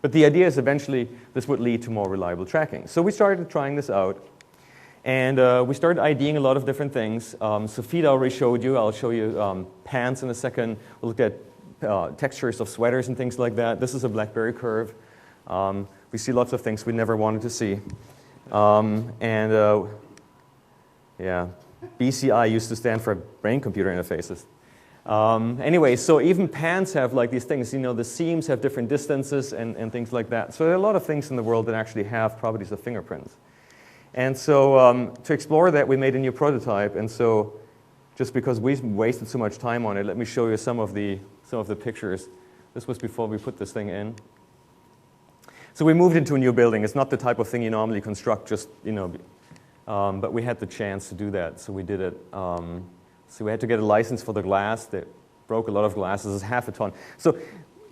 But the idea is eventually this would lead to more reliable tracking. So we started trying this out. And we started IDing a lot of different things. So feet I already showed you. I'll show you pants in a second. We'll look at textures of sweaters and things like that. This is a BlackBerry curve. We see lots of things we never wanted to see. Yeah, BCI used to stand for brain-computer interfaces. Anyway, so even pants have like these things. You know, the seams have different distances and things like that. So there are a lot of things in the world that actually have properties of fingerprints. And so to explore that, we made a new prototype. And so just because we wasted so much time on it, let me show you some of the pictures. This was before we put this thing in. So we moved into a new building. It's not the type of thing you normally construct, just, you know, but we had the chance to do that, so we did it. So we had to get a license for the glass. That broke a lot of glasses. It's half a ton. So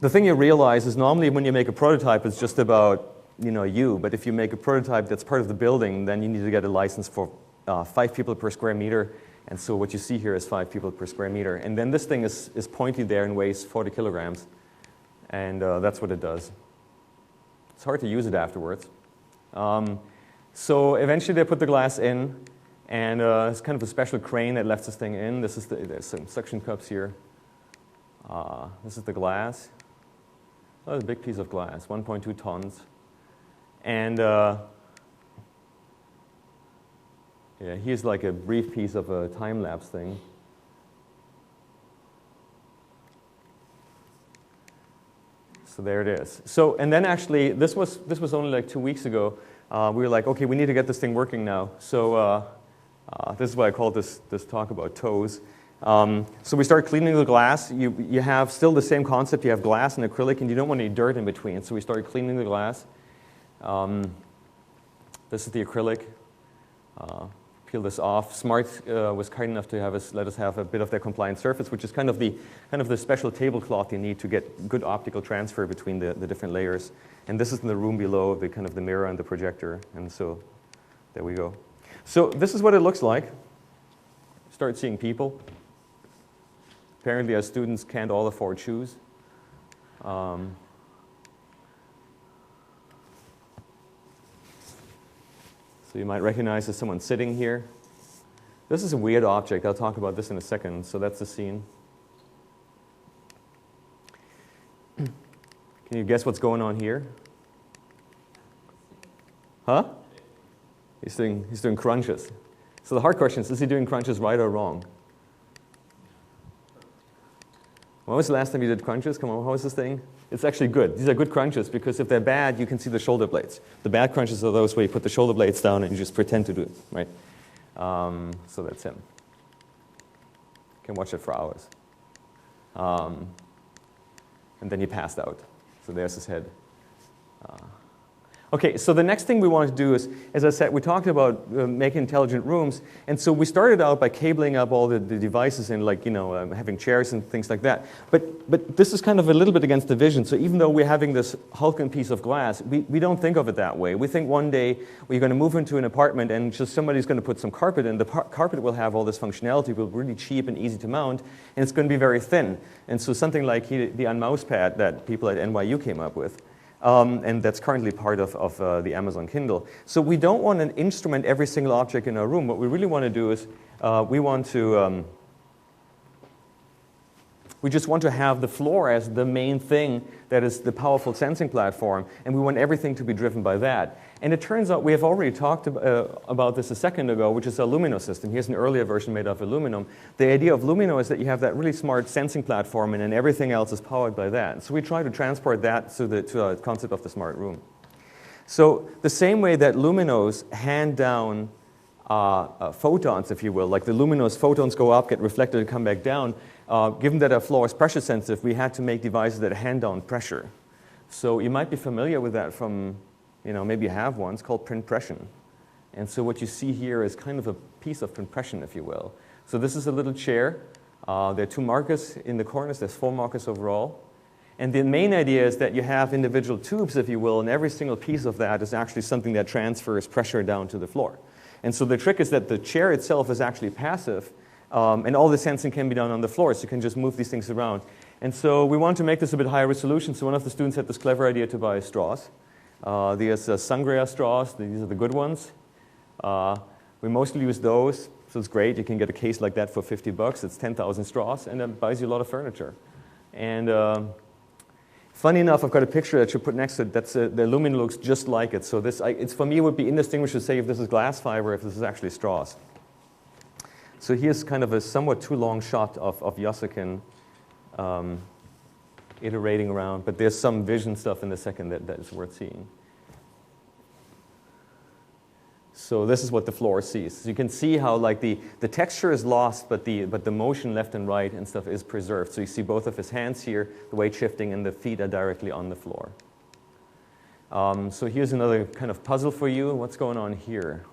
the thing you realize is normally when you make a prototype, it's just about but if you make a prototype that's part of the building, then you need to get a license for 5 people per square meter. And so what you see here is 5 people per square meter. And then this thing is pointy there and weighs 40 kilograms. And that's what it does. It's hard to use it afterwards. So eventually they put the glass in. And it's kind of a special crane that lets this thing in. There's some suction cups here. This is the glass. Oh, it's a big piece of glass, 1.2 tons. And yeah, here's like a brief piece of a time-lapse thing. So there it is. So, and then actually, this was only like 2 weeks ago. We were like, okay, we need to get this thing working now. So this is why I called this talk about toes. So we start cleaning the glass. You have still the same concept. You have glass and acrylic, and you don't want any dirt in between. So we started cleaning the glass. This is the acrylic. Peel this off. Smart was kind enough to let us have a bit of their compliant surface, which is kind of the special tablecloth you need to get good optical transfer between the different layers. And this is in the room below, the mirror and the projector. And so there we go. So this is what it looks like. Start seeing people. Apparently, our students can't all afford shoes. So you might recognize there's someone sitting here. This is a weird object. I'll talk about this in a second. So that's the scene. Can you guess what's going on here? Huh? He's doing crunches. So the hard question is he doing crunches right or wrong? When was the last time you did crunches? Come on, how was this thing? It's actually good. These are good crunches because if they're bad, you can see the shoulder blades. The bad crunches are those where you put the shoulder blades down and you just pretend to do it, right? So that's him. You can watch it for hours. And then he passed out. So there's his head. Okay, so the next thing we want to do is, as I said, we talked about making intelligent rooms, and so we started out by cabling up all the devices and having chairs and things like that. But this is kind of a little bit against the vision. So even though we're having this hulking piece of glass, we don't think of it that way. We think one day we're going to move into an apartment and just somebody's going to put some carpet in. The carpet will have all this functionality, will be really cheap and easy to mount, and it's going to be very thin. And so something like the unmouse pad that people at NYU came up with. And that's currently part of the Amazon Kindle. So we don't want to instrument every single object in our room. What we really want to do is we just want to have the floor as the main thing that is the powerful sensing platform, and we want everything to be driven by that. And it turns out we have already talked about this a second ago, which is a Lumino system. Here's an earlier version made of aluminum. The idea of Lumino is that you have that really smart sensing platform, and then everything else is powered by that. So we try to transport that to the concept of the smart room. So the same way that Luminos hand down photons, if you will, like the luminous photons go up, get reflected, and come back down. Given that our floor is pressure sensitive, we had to make devices that hand down pressure. So you might be familiar with that from, maybe you have one. It's called printpression. And so what you see here is kind of a piece of printpression, if you will. So this is a little chair. There are 2 markers in the corners. There's 4 markers overall. And the main idea is that you have individual tubes, if you will, and every single piece of that is actually something that transfers pressure down to the floor. And so the trick is that the chair itself is actually passive, and all the sensing can be done on the floor, so you can just move these things around. And so we want to make this a bit higher resolution, so one of the students had this clever idea to buy straws. These sangria straws, these are the good ones. We mostly use those, so it's great. You can get a case like that for $50. It's 10,000 straws, and that buys you a lot of furniture. And funny enough, I've got a picture that you put next to it. That's the aluminum looks just like it. So this, it's for me, it would be indistinguishable to say if this is glass fiber, if this is actually straws. So here's kind of a somewhat too long shot of Yosukin iterating around, but there's some vision stuff in the second that is worth seeing. So this is what the floor sees. So you can see how like the texture is lost, but the motion left and right and stuff is preserved. So you see both of his hands here, the weight shifting, and the feet are directly on the floor. So here's another kind of puzzle for you. What's going on here?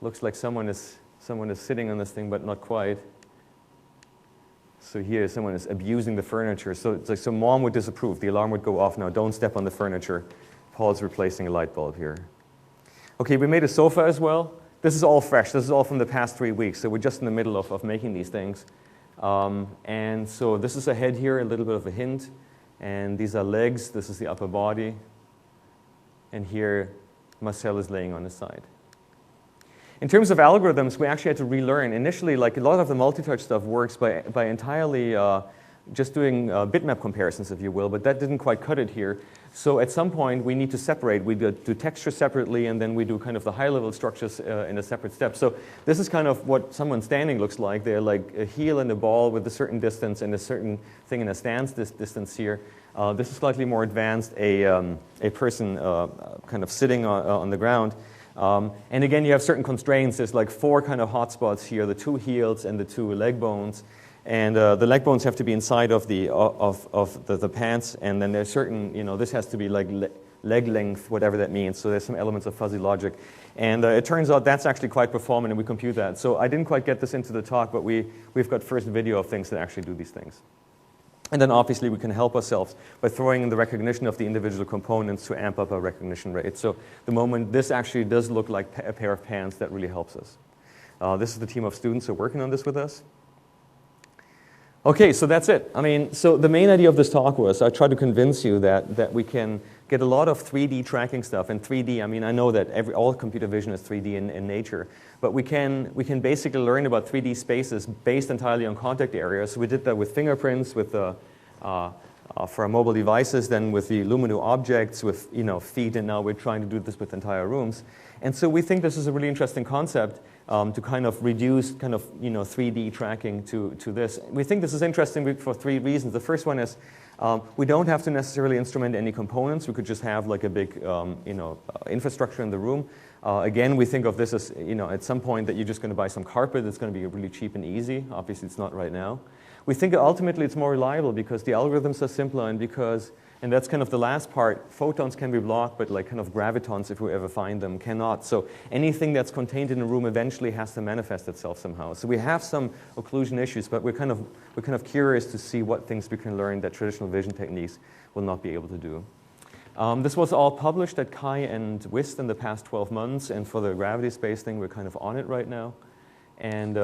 Looks like someone is sitting on this thing, but not quite. So here someone is abusing the furniture. So it's like, so mom would disapprove. The alarm would go off. Now don't step on the furniture. Paul's replacing a light bulb here. Okay, we made a sofa as well. This is all fresh. This is all from the past 3 weeks. So we're just in the middle of making these things. And so this is a head here, a little bit of a hint. And these are legs. This is the upper body. And here, Marcel is laying on his side. In terms of algorithms, we actually had to relearn. Initially, like a lot of the multi-touch stuff works by entirely just doing bitmap comparisons, if you will, but that didn't quite cut it here. So at some point, we need to separate. We do texture separately, and then we do kind of the high-level structures in a separate step. So this is kind of what someone standing looks like. They're like a heel and a ball with a certain distance and a certain thing in a stance distance here. This is slightly more advanced, a person kind of sitting on the ground. And again, you have certain constraints. There's like 4 kind of hotspots here, the 2 heels and the 2 leg bones. And the leg bones have to be inside of the pants, and then there's certain, this has to be like leg length, whatever that means. So there's some elements of fuzzy logic. And it turns out that's actually quite performant, and we compute that. So I didn't quite get this into the talk, but we've got first video of things that actually do these things. And then obviously we can help ourselves by throwing in the recognition of the individual components to amp up our recognition rate. So the moment this actually does look like a pair of pants, that really helps us. This is the team of students who are working on this with us. Okay, so that's it. I mean, so the main idea of this talk was I tried to convince you that we can get a lot of 3D tracking stuff. And 3D, I mean, I know that all computer vision is 3D in nature, but we can basically learn about 3D spaces based entirely on contact areas. We did that with fingerprints, with for our mobile devices, then with the Lumino objects, with feet, and now we're trying to do this with entire rooms. And so we think this is a really interesting concept. To kind of reduce kind of 3D tracking to this. We think this is interesting for 3 reasons. The first one is we don't have to necessarily instrument any components. We could just have like a big infrastructure in the room. Again, we think of this as at some point that you're just going to buy some carpet. It's going to be really cheap and easy. Obviously, it's not right now. We think ultimately it's more reliable because the algorithms are simpler and that's kind of the last part. Photons can be blocked, but like kind of gravitons, if we ever find them, cannot. So anything that's contained in a room eventually has to manifest itself somehow. So we have some occlusion issues, but we're kind of curious to see what things we can learn that traditional vision techniques will not be able to do. This was all published at Chi and WIST in the past 12 months, and for the gravity space thing, we're kind of on it right now. And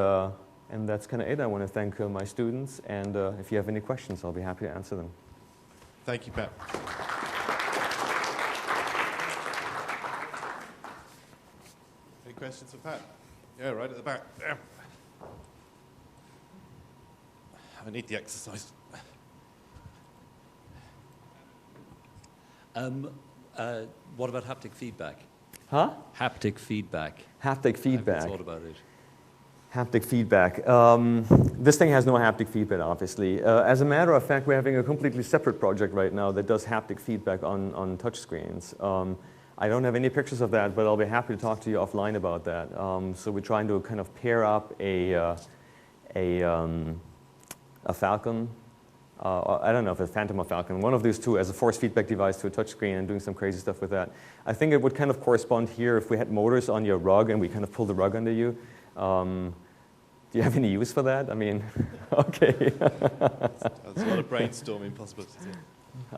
that's kind of it. I want to thank my students, and if you have any questions, I'll be happy to answer them. Thank you, Pat. Any questions for Pat? Yeah, right at the back. Yeah. I need the exercise. What about haptic feedback? Huh? Haptic feedback. Haptic feedback. I haven't thought about it. Haptic feedback. This thing has no haptic feedback, obviously. As a matter of fact, we're having a completely separate project right now that does haptic feedback on touch screens. I don't have any pictures of that, but I'll be happy to talk to you offline about that. So we're trying to kind of pair up a Falcon, I don't know if it's Phantom or Falcon, one of these two as a force feedback device to a touchscreen and doing some crazy stuff with that. I think it would kind of correspond here if we had motors on your rug and we kind of pull the rug under you. Do you have any use for that? I mean, okay. There's a lot of brainstorming possibilities here.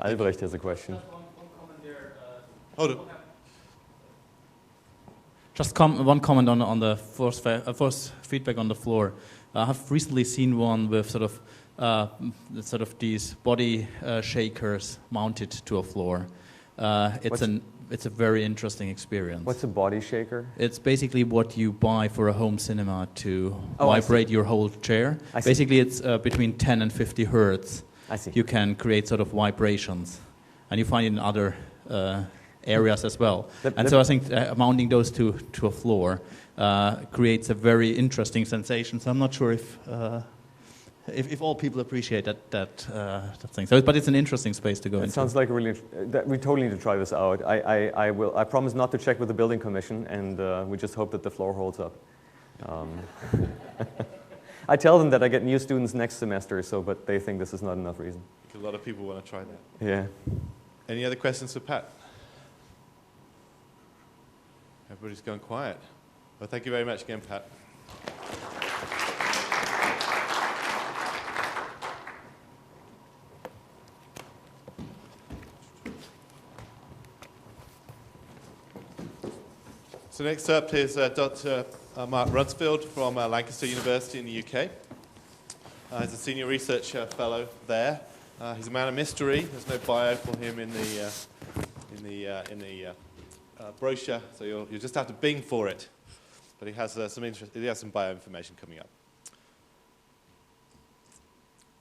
Albrecht has a question. Just one comment there. Hold on. Just one comment on the force feedback on the floor. I have recently seen one with sort of these body shakers mounted to a floor. It's a very interesting experience. What's a body shaker? It's basically what you buy for a home cinema to vibrate your whole chair. Basically, it's between 10 and 50 hertz. I see. You can create sort of vibrations, and you find it in other areas as well. So I think mounting those to a floor creates a very interesting sensation. So I'm not sure if all people appreciate that thing. So, but it's an interesting space to go into. It sounds like a really. We totally need to try this out. I will. I promise not to check with the building commission, and we just hope that the floor holds up. I tell them that I get new students next semester, but they think this is not enough reason. A lot of people want to try that. Yeah. Any other questions for Pat? Everybody's gone quiet. Well, thank you very much again, Pat. So next up is Dr. Mark Runsfield from Lancaster University in the UK. He's a senior research fellow there. He's a man of mystery. There's no bio for him in the brochure, so you'll just have to Bing for it. But he has some bio information coming up.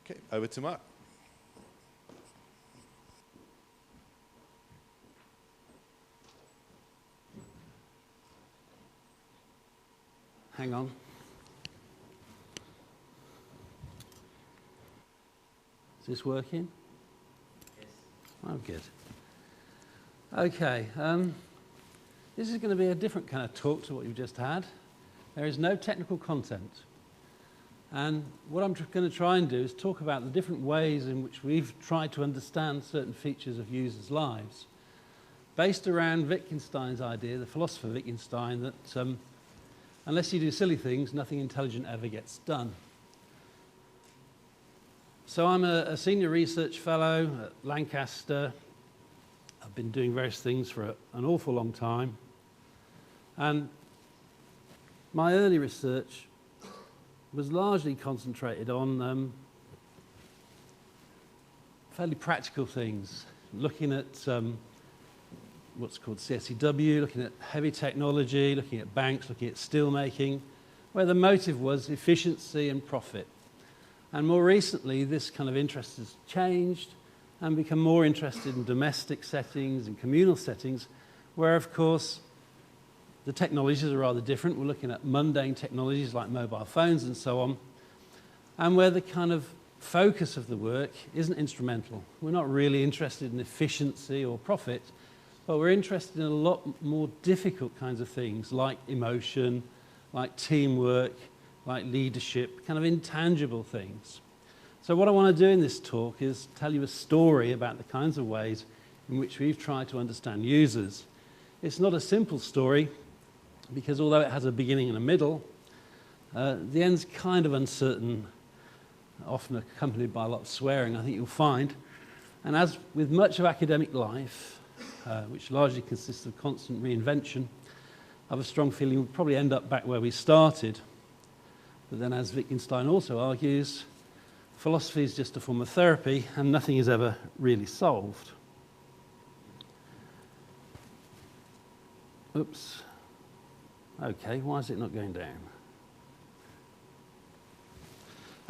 Okay, over to Mark. Hang on. Is this working? Yes. Oh, good. Okay. This is going to be a different kind of talk to what you've just had. There is no technical content. And what I'm going to try and do is talk about the different ways in which we've tried to understand certain features of users' lives, based around Wittgenstein's idea, the philosopher Wittgenstein, that unless you do silly things, nothing intelligent ever gets done. So I'm a senior research fellow at Lancaster. I've been doing various things for an awful long time. And my early research was largely concentrated on fairly practical things, looking at what's called CSCW, looking at heavy technology, looking at banks, looking at steel making, where the motive was efficiency and profit. And more recently, this kind of interest has changed and become more interested in domestic settings and communal settings, where, of course, the technologies are rather different. We're looking at mundane technologies like mobile phones and so on, and where the kind of focus of the work isn't instrumental. We're not really interested in efficiency or profit, but we're interested in a lot more difficult kinds of things like emotion, like teamwork, like leadership, kind of intangible things. So what I want to do in this talk is tell you a story about the kinds of ways in which we've tried to understand users. It's not a simple story, because although it has a beginning and a middle, the end's kind of uncertain, often accompanied by a lot of swearing, I think you'll find. And as with much of academic life, which largely consists of constant reinvention, I have a strong feeling we'll probably end up back where we started. But then, as Wittgenstein also argues, philosophy is just a form of therapy, and nothing is ever really solved. Oops. Okay, why is it not going down?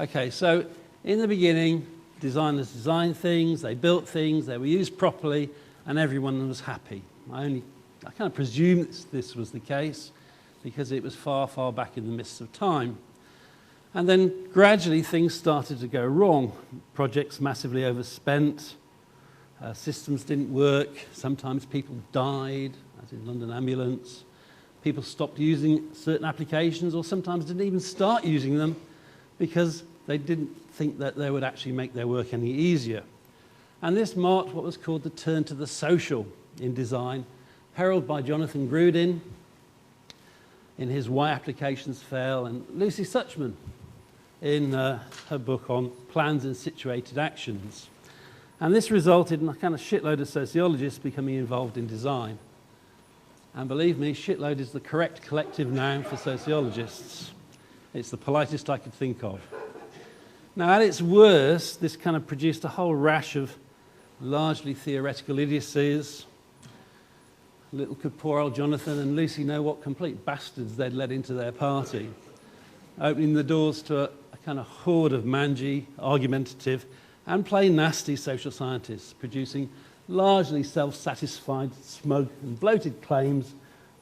Okay, so in the beginning, designers designed things, they built things, they were used properly, and everyone was happy. I kind of presume this was the case because it was far, far back in the mists of time. And then gradually things started to go wrong. Projects massively overspent, Systems didn't work. Sometimes people died, as in London Ambulance. People stopped using certain applications, or sometimes didn't even start using them because they didn't think that they would actually make their work any easier. And this marked what was called the turn to the social in design, heralded by Jonathan Grudin in his Why Applications Fail, and Lucy Suchman in her book on plans and situated actions. And this resulted in a kind of shitload of sociologists becoming involved in design. And believe me, shitload is the correct collective noun for sociologists. It's the politest I could think of. Now, at its worst, this kind of produced a whole rash of largely theoretical idiocies. Little could poor old Jonathan and Lucy know what complete bastards they'd let into their party, opening the doors to a kind of horde of mangy, argumentative, and plain nasty social scientists, producing largely self-satisfied, smug, and bloated claims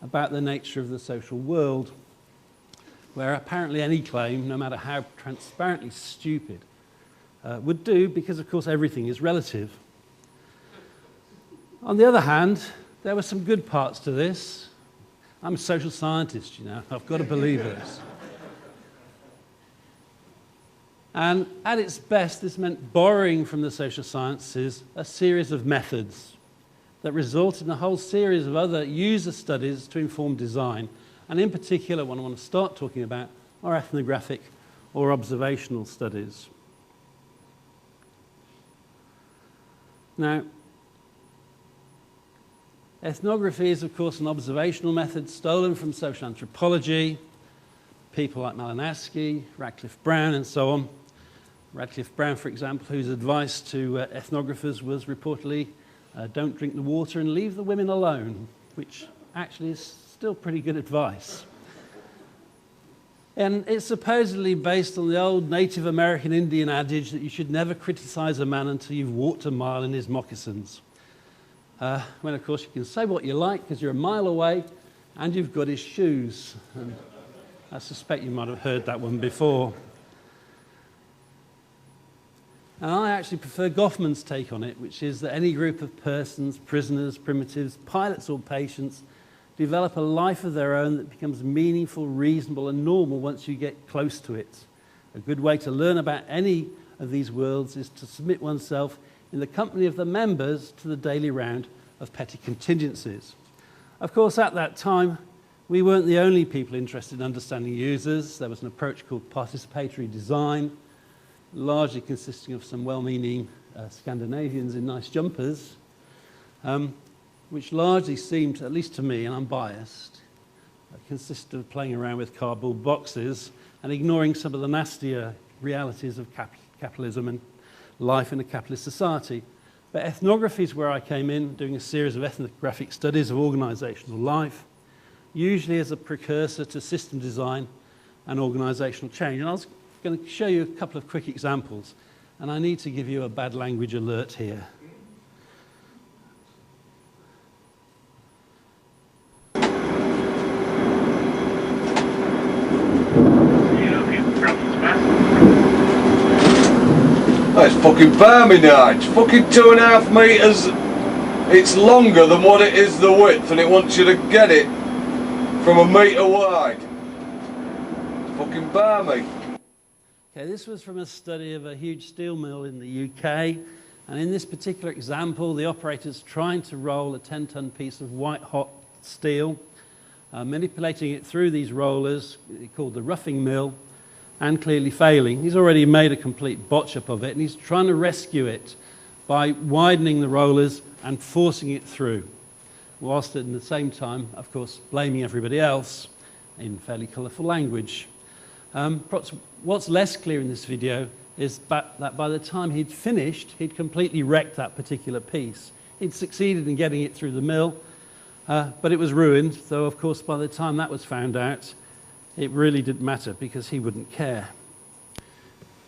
about the nature of the social world, where apparently any claim, no matter how transparently stupid, would do, because of course everything is relative. On the other hand, there were some good parts to this. I'm a social scientist, you know, I've got to believe this. And at its best, this meant borrowing from the social sciences a series of methods that resulted in a whole series of other user studies to inform design. And in particular, what I want to start talking about are ethnographic or observational studies. Now, ethnography is, of course, an observational method stolen from social anthropology, people like Malinowski, Radcliffe Brown, and so on. Radcliffe Brown, for example, whose advice to ethnographers was reportedly, don't drink the water and leave the women alone, which actually is still pretty good advice. And it's supposedly based on the old Native American Indian adage that you should never criticize a man until you've walked a mile in his moccasins. When, of course, you can say what you like because you're a mile away and you've got his shoes. And I suspect you might have heard that one before. And I actually prefer Goffman's take on it, which is that any group of persons, prisoners, primitives, pilots or patients, develop a life of their own that becomes meaningful, reasonable, and normal once you get close to it. A good way to learn about any of these worlds is to submit oneself in the company of the members to the daily round of petty contingencies. Of course, at that time, we weren't the only people interested in understanding users. There was an approach called participatory design, largely consisting of some well-meaning Scandinavians in nice jumpers, which largely seemed, at least to me, and I'm biased, consisted of playing around with cardboard boxes and ignoring some of the nastier realities of capitalism and life in a capitalist society. But ethnography is where I came in, doing a series of ethnographic studies of organizational life, usually as a precursor to system design and organizational change. And I was going to show you a couple of quick examples, and I need to give you a bad language alert here. It's fucking Barmy now. It's fucking 2.5 metres. It's longer than what it is the width, and it wants you to get it from 1 metre wide. It's fucking Barmy. Okay, this was from a study of a huge steel mill in the UK, and in this particular example, the operator's trying to roll a 10-ton piece of white-hot steel, manipulating it through these rollers, called the roughing mill, and clearly failing. He's already made a complete botch-up of it, and he's trying to rescue it by widening the rollers and forcing it through, whilst at the same time, of course, blaming everybody else in fairly colourful language. What's less clear in this video is that by the time he'd finished, he'd completely wrecked that particular piece. He'd succeeded in getting it through the mill, but it was ruined, though, of course, by the time that was found out, it really didn't matter because he wouldn't care.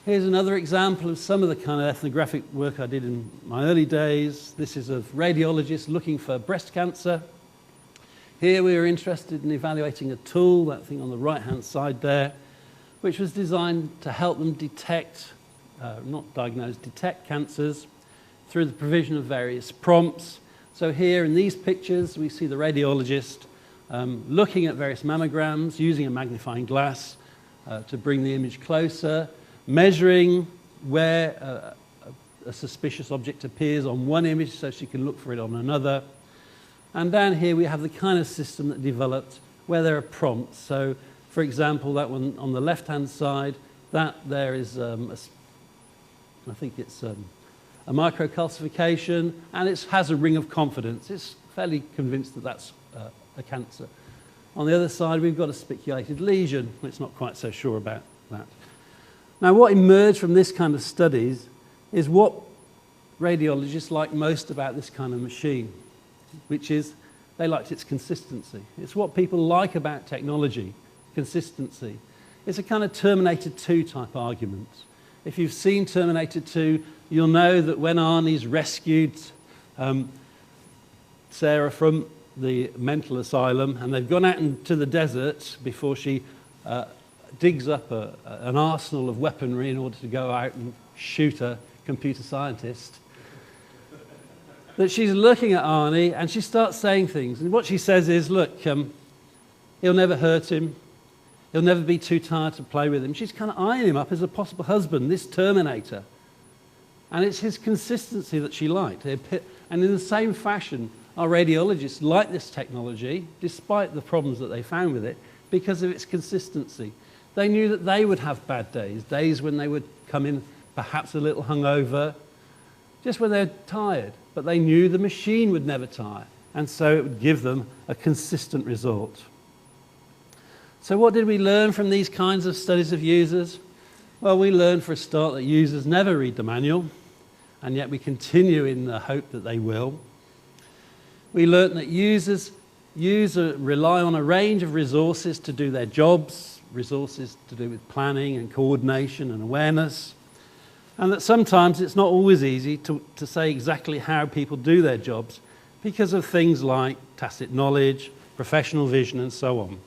Here's another example of some of the kind of ethnographic work I did in my early days. This is of radiologists looking for breast cancer. Here we were interested in evaluating a tool, that thing on the right-hand side there, which was designed to help them detect, not diagnose, detect cancers through the provision of various prompts. So here in these pictures, we see the radiologist looking at various mammograms, using a magnifying glass to bring the image closer, measuring where a suspicious object appears on one image so she can look for it on another. And down here we have the kind of system that developed where there are prompts. So, for example, that one on the left-hand side, that there is, I think it's a microcalcification, and it has a ring of confidence. It's fairly convinced that that's a cancer. On the other side, we've got a spiculated lesion. It's not quite so sure about that. Now, what emerged from this kind of studies is what radiologists like most about this kind of machine, which is they liked its consistency. It's what people like about technology, consistency. It's a kind of Terminator 2 type argument. If you've seen Terminator 2, you'll know that when Arnie's rescued Sarah from the mental asylum and they've gone out into the desert before she digs up an arsenal of weaponry in order to go out and shoot a computer scientist, that she's looking at Arnie and she starts saying things. And what she says is, look, he'll never hurt him. He'll never be too tired to play with him. She's kind of eyeing him up as a possible husband, this Terminator. And it's his consistency that she liked. And in the same fashion, our radiologists like this technology, despite the problems that they found with it, because of its consistency. They knew that they would have bad days, days when they would come in perhaps a little hungover, just when they're tired. But they knew the machine would never tire, and so it would give them a consistent result. So what did we learn from these kinds of studies of users? Well, we learned for a start that users never read the manual, and yet we continue in the hope that they will. We learned that users rely on a range of resources to do their jobs, resources to do with planning and coordination and awareness, and that sometimes it's not always easy to say exactly how people do their jobs because of things like tacit knowledge, professional vision, and so on.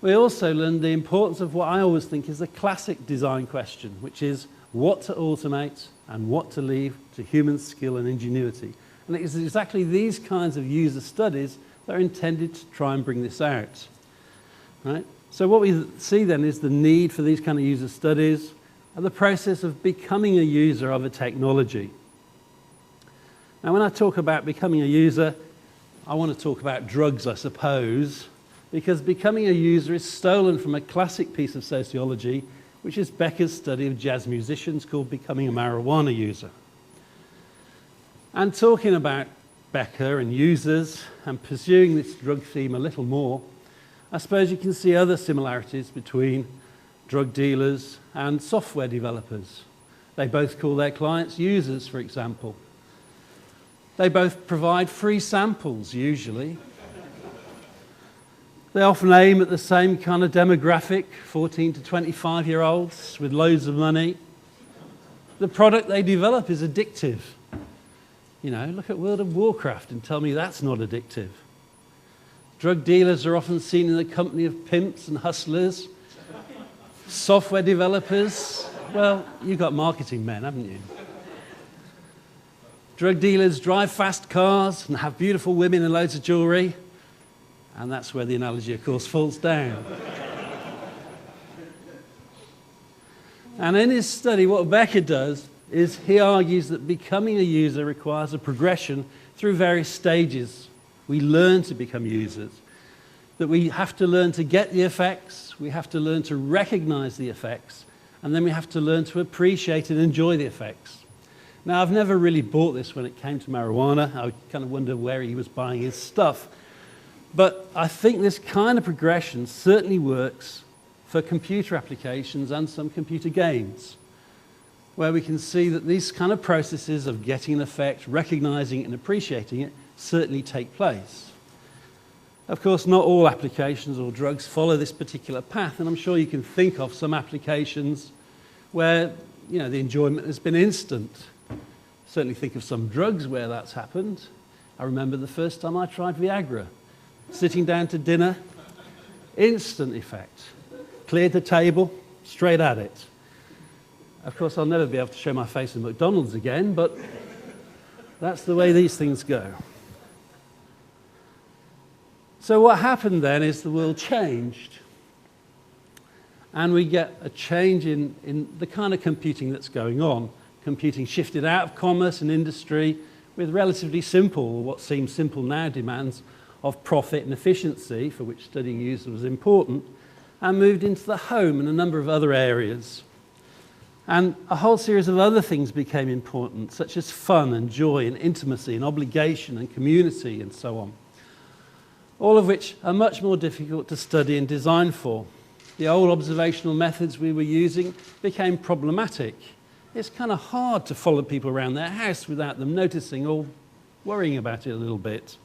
We also learned the importance of what I always think is the classic design question, which is what to automate and what to leave to human skill and ingenuity. And it is exactly these kinds of user studies that are intended to try and bring this out. Right? So what we see then is the need for these kind of user studies and the process of becoming a user of a technology. Now, when I talk about becoming a user, I want to talk about drugs, I suppose, because becoming a user is stolen from a classic piece of sociology, which is Becker's study of jazz musicians called Becoming a Marijuana User. And talking about Becker and users and pursuing this drug theme a little more, I suppose you can see other similarities between drug dealers and software developers. They both call their clients users, for example. They both provide free samples, usually. They often aim at the same kind of demographic, 14 to 25-year-olds with loads of money. The product they develop is addictive. You know, look at World of Warcraft and tell me that's not addictive. Drug dealers are often seen in the company of pimps and hustlers. Software developers, well, you've got marketing men, haven't you? Drug dealers drive fast cars and have beautiful women and loads of jewelry. And that's where the analogy, of course, falls down. And in his study, what Becker does is he argues that becoming a user requires a progression through various stages. We learn to become users, that we have to learn to get the effects, we have to learn to recognize the effects, and then we have to learn to appreciate and enjoy the effects. Now, I've never really bought this when it came to marijuana. I kind of wonder where he was buying his stuff. But I think this kind of progression certainly works for computer applications and some computer games, where we can see that these kind of processes of getting an effect, recognizing it and appreciating it certainly take place. Of course, not all applications or drugs follow this particular path, and I'm sure you can think of some applications where, you know, the enjoyment has been instant. Certainly think of some drugs where that's happened. I remember the first time I tried Viagra. Sitting down to dinner, instant effect. Cleared the table, straight at it. Of course, I'll never be able to show my face in McDonald's again, but that's the way these things go. So what happened then is the world changed. And we get a change in the kind of computing that's going on. Computing shifted out of commerce and industry with relatively simple, what seems simple now, demands of profit and efficiency, for which studying users was important, and moved into the home and a number of other areas. And a whole series of other things became important, such as fun and joy and intimacy and obligation and community and so on. All of which are much more difficult to study and design for. The old observational methods we were using became problematic. It's kind of hard to follow people around their house without them noticing or worrying about it a little bit.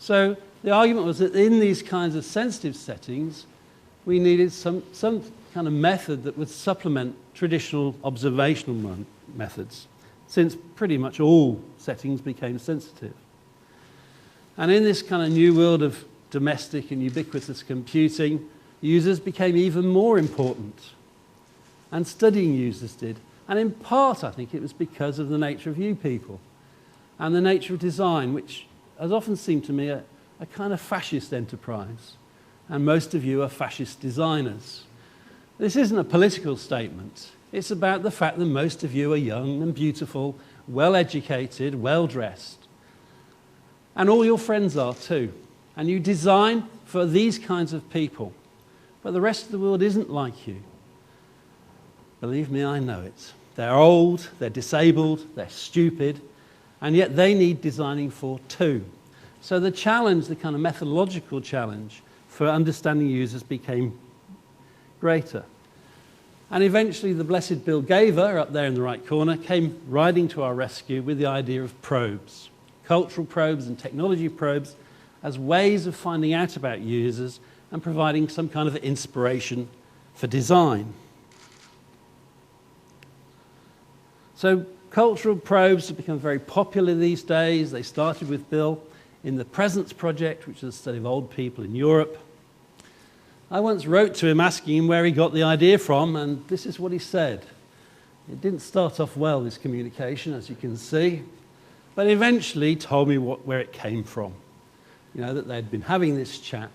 So the argument was that in these kinds of sensitive settings, we needed some kind of method that would supplement traditional observational methods, since pretty much all settings became sensitive. And in this kind of new world of domestic and ubiquitous computing, users became even more important. And studying users did. And in part, I think it was because of the nature of you people and the nature of design, which has often seemed to me a kind of fascist enterprise. And most of you are fascist designers. This isn't a political statement. It's about the fact that most of you are young and beautiful, well-educated, well-dressed. And all your friends are too. And you design for these kinds of people. But the rest of the world isn't like you. Believe me, I know it. They're old, they're disabled, they're stupid, and yet they need designing for too. So the challenge, the kind of methodological challenge for understanding users became greater. And eventually the blessed Bill Gaver, up there in the right corner, came riding to our rescue with the idea of probes, cultural probes and technology probes, as ways of finding out about users and providing some kind of inspiration for design. So cultural probes have become very popular these days. They started with Bill in the Presence Project, which is a study of old people in Europe. I once wrote to him asking him where he got the idea from, and this is what he said. It didn't start off well, this communication, as you can see, but eventually told me where it came from. You know, that they'd been having this chat.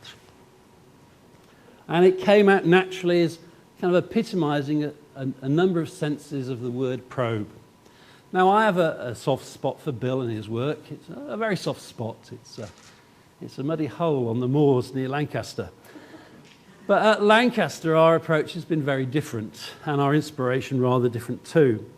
And it came out naturally as kind of epitomizing a number of senses of the word probe. Now, I have a soft spot for Bill and his work. It's a very soft spot. It's a muddy hole on the moors near Lancaster. But at Lancaster, our approach has been very different, and our inspiration rather different too.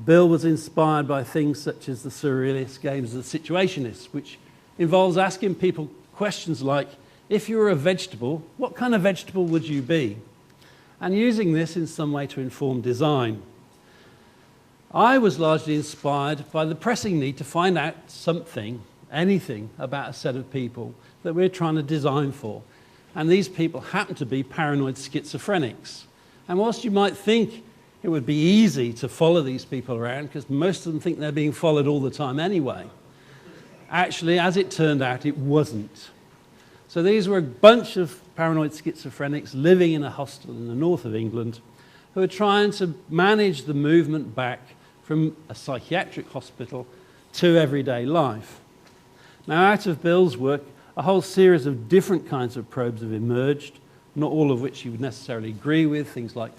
Bill was inspired by things such as the surrealist games of the Situationists, which involves asking people questions like, if you were a vegetable, what kind of vegetable would you be? And using this in some way to inform design. I was largely inspired by the pressing need to find out something, anything, about a set of people that we're trying to design for. And these people happen to be paranoid schizophrenics. And whilst you might think it would be easy to follow these people around, because most of them think they're being followed all the time anyway, actually, as it turned out, it wasn't. So these were a bunch of paranoid schizophrenics living in a hostel in the north of England who were trying to manage the movement back from a psychiatric hospital to everyday life. Now, out of Bill's work, a whole series of different kinds of probes have emerged, not all of which you would necessarily agree with, things like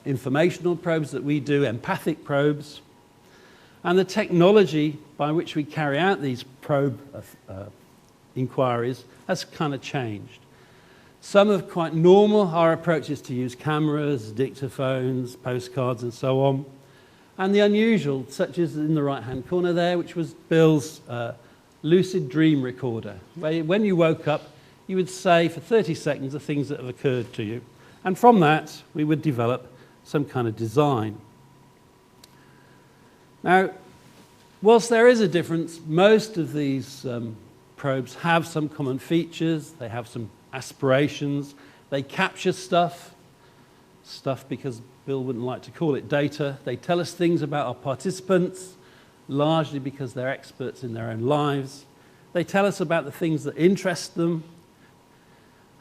informational probes that we do, empathic probes. And the technology by which we carry out these probe inquiries has kind of changed. Some are quite normal. Our approach is to use cameras, dictaphones, postcards, and so on. And the unusual, such as in the right-hand corner there, which was Bill's lucid dream recorder, where when you woke up, you would say for 30 seconds the things that have occurred to you. And from that, we would develop some kind of design. Now, whilst there is a difference, most of these probes have some common features. They have some aspirations. They capture stuff because Bill wouldn't like to call it data. They tell us things about our participants, largely because they're experts in their own lives. They tell us about the things that interest them.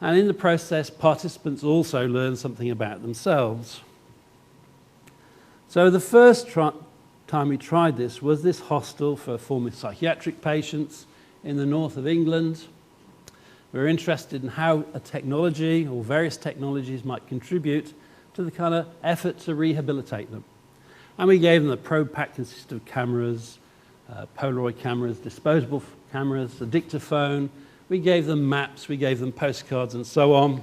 And in the process, participants also learn something about themselves. So the first time we tried this was this hostel for former psychiatric patients in the north of England. We were interested in how a technology or various technologies might contribute to the kind of effort to rehabilitate them. And we gave them a probe pack consisting of cameras, Polaroid cameras, disposable cameras, a dictaphone. We gave them maps, we gave them postcards and so on.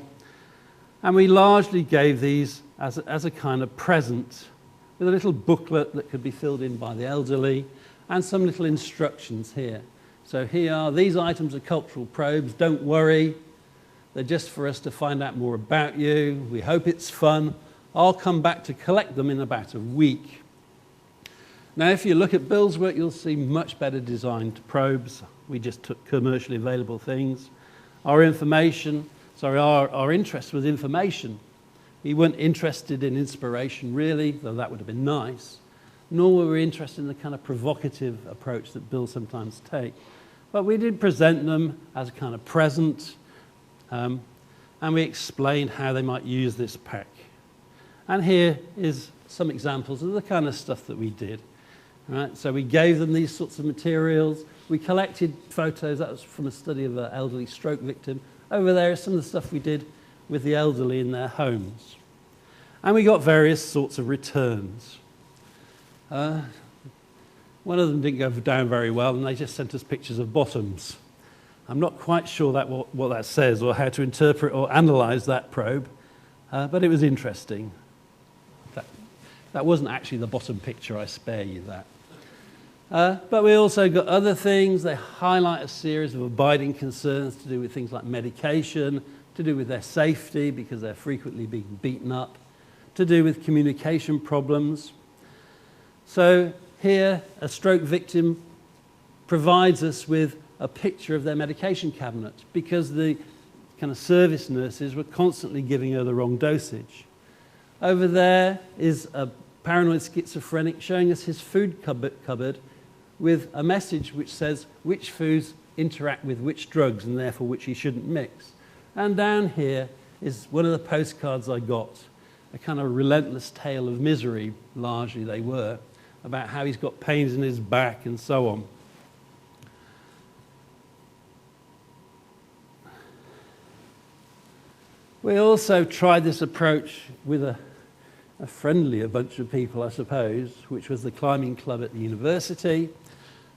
And we largely gave these as a kind of present with a little booklet that could be filled in by the elderly and some little instructions here. So here are, these items are cultural probes, don't worry. They're just for us to find out more about you. We hope it's fun. I'll come back to collect them in about a week. Now, if you look at Bill's work, you'll see much better designed probes. We just took commercially available things. Our interest was information. We weren't interested in inspiration, really, though that would have been nice. Nor were we interested in the kind of provocative approach that Bill sometimes takes. But we did present them as a kind of present, and we explained how they might use this pack. And here is some examples of the kind of stuff that we did. Right? So we gave them these sorts of materials. We collected photos. That was from a study of an elderly stroke victim. Over there is some of the stuff we did with the elderly in their homes. And we got various sorts of returns. One of them didn't go down very well, and they just sent us pictures of bottoms. I'm not quite sure what that says or how to interpret or analyze that probe, but it was interesting. That wasn't actually the bottom picture, I spare you that. But we also got other things. They highlight a series of abiding concerns to do with things like medication, to do with their safety because they're frequently being beaten up, to do with communication problems. So here, a stroke victim provides us with a picture of their medication cabinet because the kind of service nurses were constantly giving her the wrong dosage. Over there is a paranoid schizophrenic showing us his food cupboard with a message which says which foods interact with which drugs and therefore which he shouldn't mix. And down here is one of the postcards I got, a kind of relentless tale of misery, largely they were, about how he's got pains in his back and so on. We also tried this approach with a friendlier bunch of people, I suppose, which was the climbing club at the university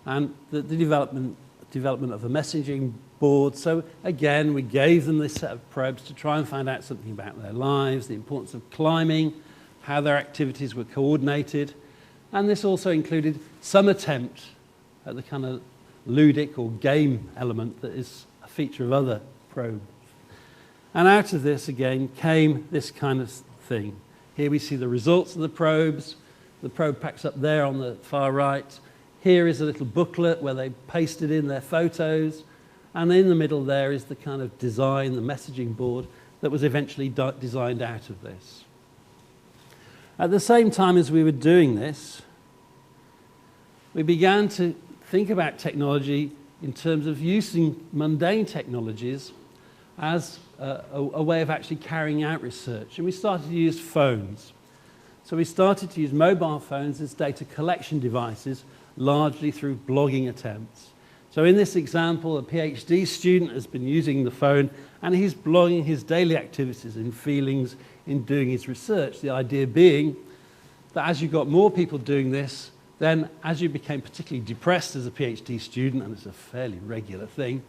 and the development of a messaging board. So again, we gave them this set of probes to try and find out something about their lives, the importance of climbing, how their activities were coordinated. And this also included some attempt at the kind of ludic or game element that is a feature of other probes. And out of this, again, came this kind of thing. Here we see the results of the probes. The probe pack's up there on the far right. Here is a little booklet where they pasted in their photos. And in the middle there is the kind of design, the messaging board that was eventually designed out of this. At the same time as we were doing this, we began to think about technology in terms of using mundane technologies as a way of actually carrying out research. And we started to use phones. So we started to use mobile phones as data collection devices, largely through blogging attempts. So in this example, a PhD student has been using the phone and he's blogging his daily activities and feelings in doing his research. The idea being that as you got more people doing this, then as you became particularly depressed as a PhD student, and it's a fairly regular thing,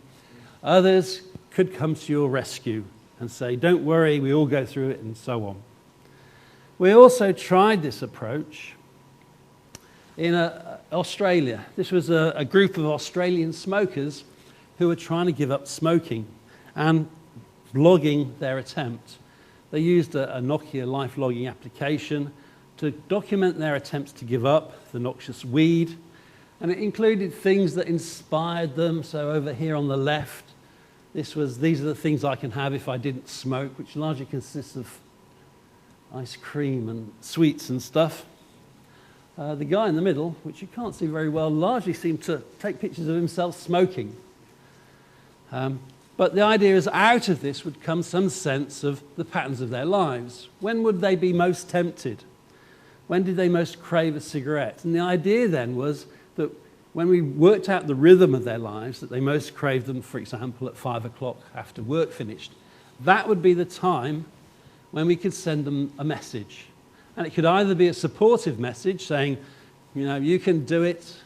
others could come to your rescue and say, don't worry, we all go through it, and so on. We also tried this approach in Australia. This was a group of Australian smokers who were trying to give up smoking and blogging their attempt. They used a Nokia life logging application to document their attempts to give up the noxious weed, and it included things that inspired them. So over here on the left, these are the things I can have if I didn't smoke, which largely consists of ice cream and sweets and stuff. The guy in the middle, which you can't see very well, largely seemed to take pictures of himself smoking. But the idea is out of this would come some sense of the patterns of their lives. When would they be most tempted? When did they most crave a cigarette? And the idea then was that when we worked out the rhythm of their lives, that they most craved them, for example, at 5 o'clock after work finished, that would be the time when we could send them a message. And it could either be a supportive message saying, you know, you can do it,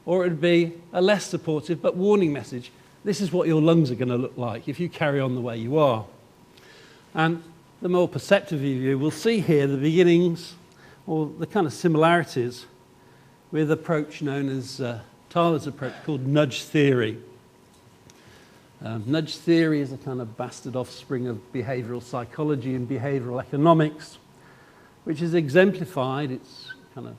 or it would be a less supportive but warning message. This is what your lungs are going to look like if you carry on the way you are. And the more perceptive view will see here the beginnings or the kind of similarities with an approach known as Tyler's approach called nudge theory. Nudge theory is a kind of bastard offspring of behavioral psychology and behavioral economics, which is exemplified, its kind of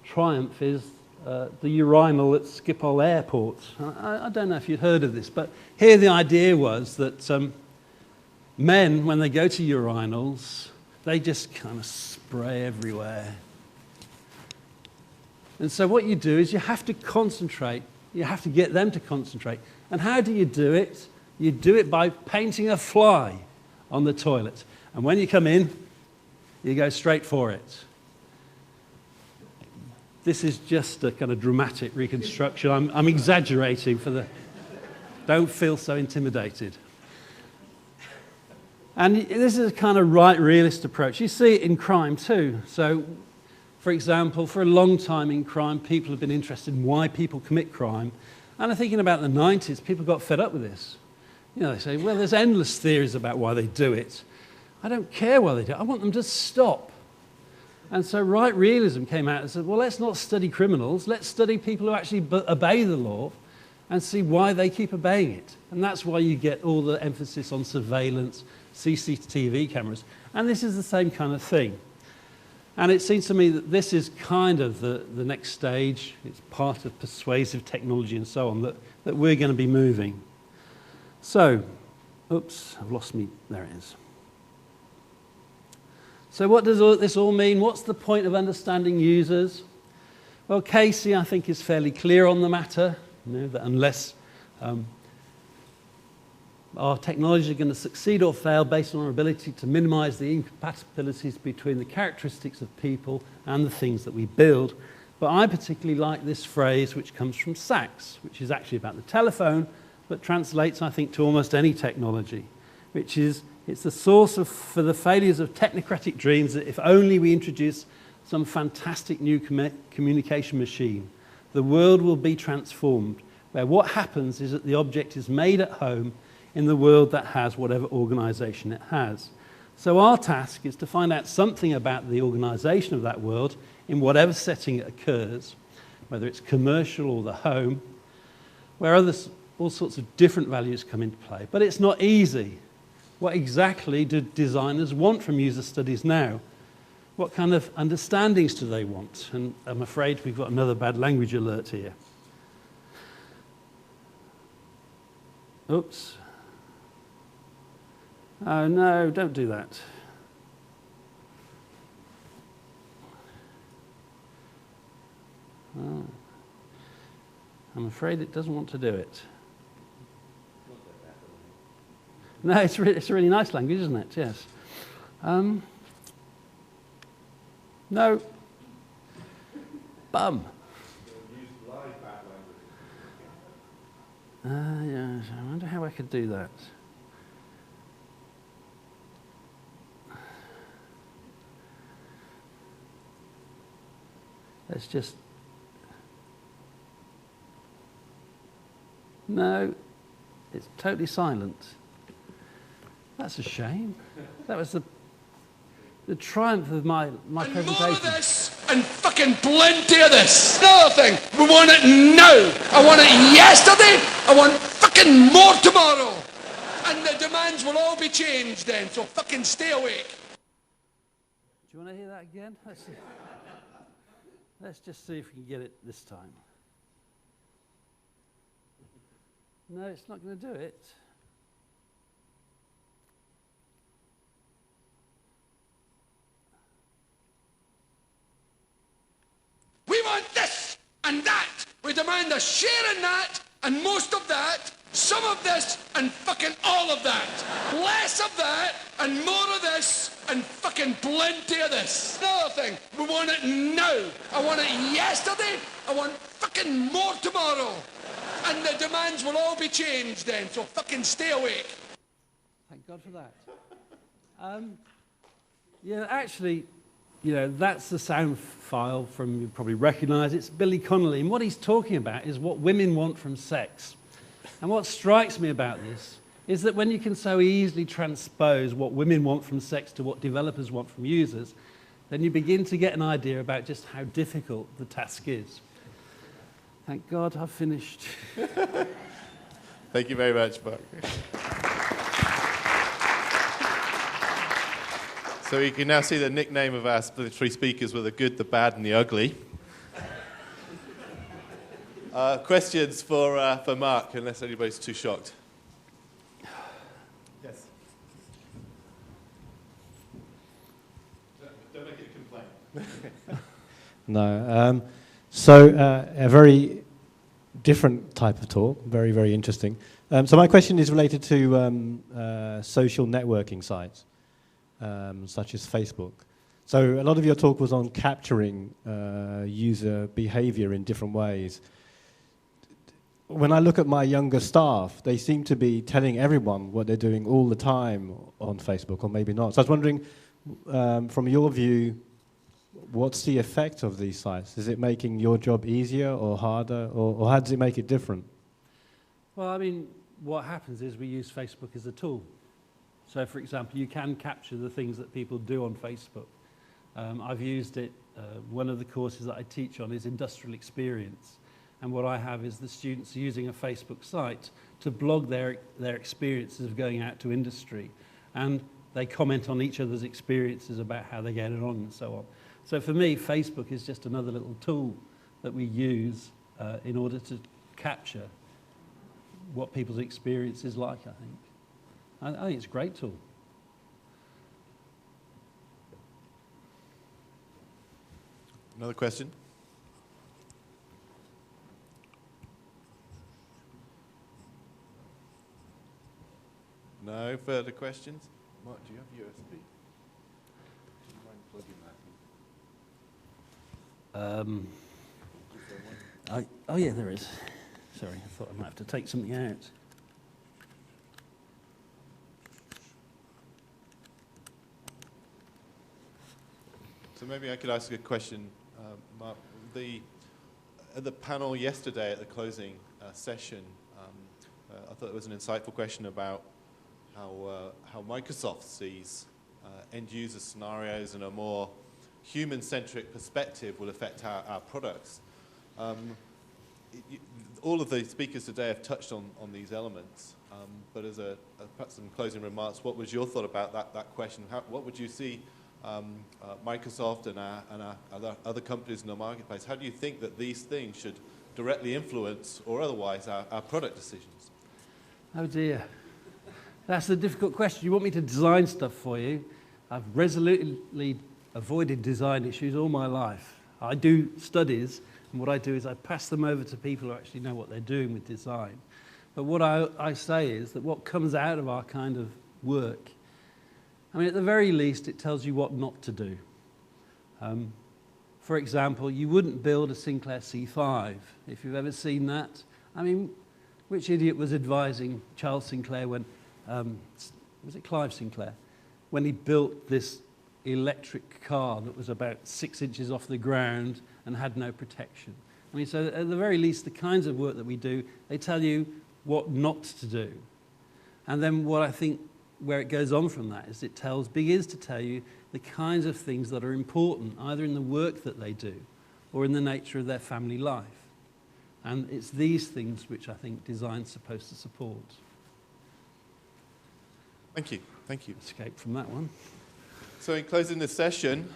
triumph is the urinal at Schiphol Airport. I don't know if you've heard of this, but here the idea was that men, when they go to urinals, they just kind of spray everywhere. And so what you do is you have to concentrate. You have to get them to concentrate. And how do you do it? You do it by painting a fly on the toilet. And when you come in, you go straight for it. This is just a kind of dramatic reconstruction. I'm exaggerating for the... Don't feel so intimidated. And this is a kind of right realist approach. You see it in crime too. So, for example, for a long time in crime, people have been interested in why people commit crime. And I think in about the 90s, people got fed up with this. You know, they say, well, there's endless theories about why they do it. I don't care why they do it. I want them to stop. And so right realism came out and said, well, let's not study criminals. Let's study people who actually obey the law and see why they keep obeying it. And that's why you get all the emphasis on surveillance, CCTV cameras. And this is the same kind of thing. And it seems to me that this is kind of the next stage. It's part of persuasive technology and so on that we're going to be moving. So, oops, I've lost me. There it is. So what does this all mean? What's the point of understanding users? Well, Casey, I think, is fairly clear on the matter, you know, that unless our technology is going to succeed or fail based on our ability to minimize the incompatibilities between the characteristics of people and the things that we build. But I particularly like this phrase, which comes from Sachs, which is actually about the telephone, but translates, I think, to almost any technology, which is, it's the source for the failures of technocratic dreams that if only we introduce some fantastic new communication machine, the world will be transformed, where what happens is that the object is made at home in the world that has whatever organization it has. So our task is to find out something about the organization of that world in whatever setting it occurs, whether it's commercial or the home, where all sorts of different values come into play. But it's not easy. What exactly do designers want from user studies now? What kind of understandings do they want? And I'm afraid we've got another bad language alert here. Oops. Oh no, don't do that. Oh. I'm afraid it doesn't want to do it. No, it's a really nice language, isn't it? Yes. No. Bum. Yeah, I wonder how I could do that. Let's just... No, it's totally silent. That's a shame. That was the triumph of my presentation. More of this and fucking plenty of this. Another thing, we want it now. I want it yesterday. I want fucking more tomorrow. And the demands will all be changed then, so fucking stay awake. Do you want to hear that again? Let's just see if we can get it this time. No, it's not going to do it. We want this and that. We demand a share in that and most of that, some of this and fucking all of that. Less of that and more of this and fucking plenty of this. Another thing. We want it now. I want it yesterday. I want fucking more tomorrow. And the demands will all be changed then, so fucking stay awake. Thank God for that. Yeah, actually, you know, that's the sound file from, you probably recognise, it's Billy Connolly. And what he's talking about is what women want from sex. And what strikes me about this is that when you can so easily transpose what women want from sex to what developers want from users, then you begin to get an idea about just how difficult the task is. Thank God I've finished. Thank you very much, Mark. So you can now see the nickname of our three speakers were the good, the bad, and the ugly. Questions for Mark, unless anybody's too shocked. Yes. Don't make it a complaint. No. So a very different type of talk, very, very interesting. So my question is related to social networking sites, such as Facebook. So a lot of your talk was on capturing user behavior in different ways. When I look at my younger staff, they seem to be telling everyone what they're doing all the time on Facebook, or maybe not. So I was wondering, from your view, what's the effect of these sites? Is it making your job easier or harder, or how does it make it different? Well, I mean, what happens is we use Facebook as a tool. So, for example, you can capture the things that people do on Facebook. I've used it. One of the courses that I teach on is industrial experience. And what I have is the students using a Facebook site to blog their experiences of going out to industry. And they comment on each other's experiences about how they get it on and so on. So for me, Facebook is just another little tool that we use in order to capture what people's experience is like, I think. I think it's a great tool. Another question? No further questions? Mark, do you have USB? Do you mind plugging that in? Oh yeah, there is. Sorry, I thought I might have to take something out. So maybe I could ask a question, Mark. At the panel yesterday at the closing session, I thought it was an insightful question about how Microsoft sees end-user scenarios and a more human-centric perspective will affect our products. All of the speakers today have touched on these elements, but as perhaps some closing remarks, what was your thought about that question? What would you see Microsoft and our other companies in the marketplace? How do you think that these things should directly influence or otherwise our product decisions? Oh dear. That's a difficult question. You want me to design stuff for you? I've resolutely avoided design issues all my life. I do studies, and what I do is I pass them over to people who actually know what they're doing with design. But what I say is that what comes out of our kind of work, I mean, at the very least, it tells you what not to do. For example, you wouldn't build a Sinclair C5, if you've ever seen that. I mean, which idiot was advising Charles Sinclair when, was it Clive Sinclair? When he built this electric car that was about 6 inches off the ground and had no protection. I mean, so at the very least, the kinds of work that we do, they tell you what not to do. And then what I think where it goes on from that is it begins to tell you the kinds of things that are important, either in the work that they do or in the nature of their family life. And it's these things which I think design's supposed to support. Thank you. Thank you. Escape from that one. So in closing this session,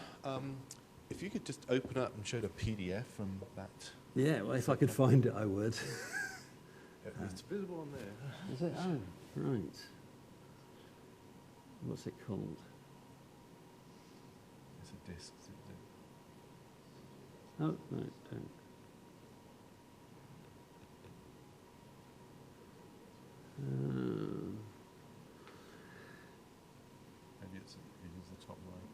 if you could just open up and show the PDF from that. Yeah, well, if I could find it, I would. It's visible on there. Is it? Oh, right. What's it called? It's a disc. Oh, no, don't. Maybe it is the top right.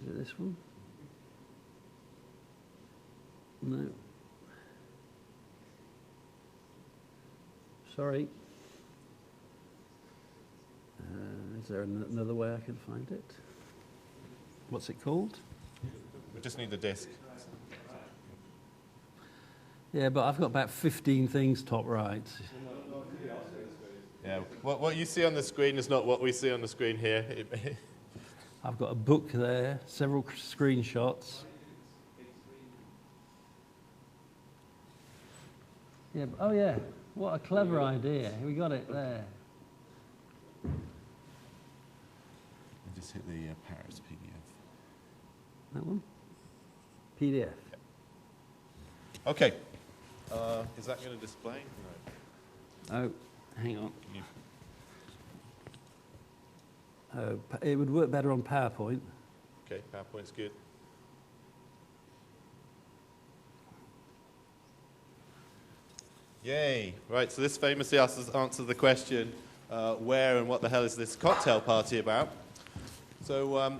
Is it this this one? No. Sorry. Is there another way I can find it? What's it called? We just need the disk. Yeah, but I've got about 15 things top right. Yeah, what you see on the screen is not what we see on the screen here. I've got a book there, several screenshots. Yeah, oh yeah, what a clever idea. We got it there. Just hit the Paris PDF. That one? PDF. Okay. Is that going to display? No. Oh, hang on. Oh, it would work better on PowerPoint. Okay, PowerPoint's good. Yay. Right, so this famously answers the question, where and what the hell is this cocktail party about? So I'm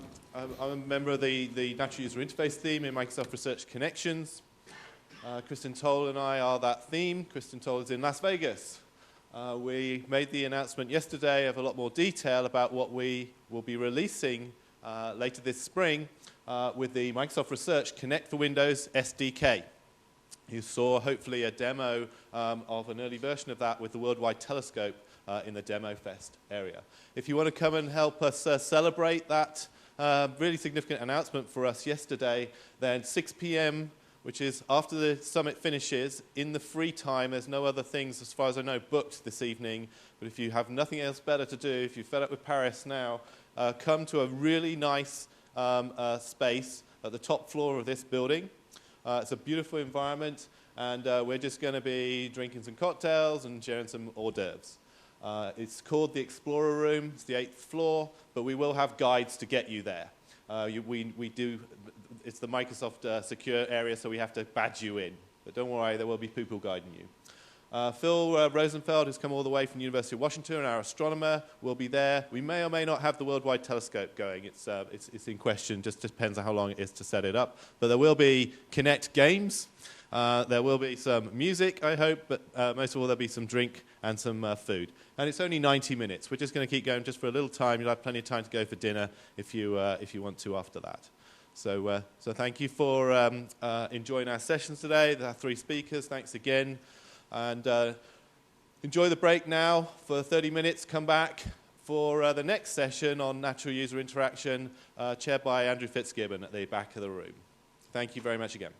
a member of the Natural User Interface team in Microsoft Research Connections. Kristen Toll and I are that theme. Kristen Toll is in Las Vegas. We made the announcement yesterday of a lot more detail about what we will be releasing later this spring with the Microsoft Research Connect for Windows SDK. You saw hopefully a demo of an early version of that with the Worldwide Telescope in the Demo Fest area. If you want to come and help us celebrate that really significant announcement for us yesterday, then 6 p.m., which is after the summit finishes, in the free time, there's no other things, as far as I know, booked this evening. But if you have nothing else better to do, if you're fed up with Paris now, come to a really nice space at the top floor of this building. It's a beautiful environment, and we're just going to be drinking some cocktails and sharing some hors d'oeuvres. It's called the Explorer Room. It's the 8th floor, but we will have guides to get you there. It's the Microsoft secure area, so we have to badge you in. But don't worry, there will be people guiding you. Phil Rosenfeld, who's come all the way from the University of Washington, our astronomer, will be there. We may or may not have the Worldwide Telescope going. It's in question, just depends on how long it is to set it up. But there will be Kinect games. There will be some music, I hope, but most of all, there'll be some drink and some food. And it's only 90 minutes. We're just going to keep going just for a little time. You'll have plenty of time to go for dinner if you want to after that. So thank you for enjoying our sessions today. There are 3 speakers. Thanks again. And enjoy the break now for 30 minutes. Come back for the next session on natural user interaction, chaired by Andrew Fitzgibbon at the back of the room. Thank you very much again.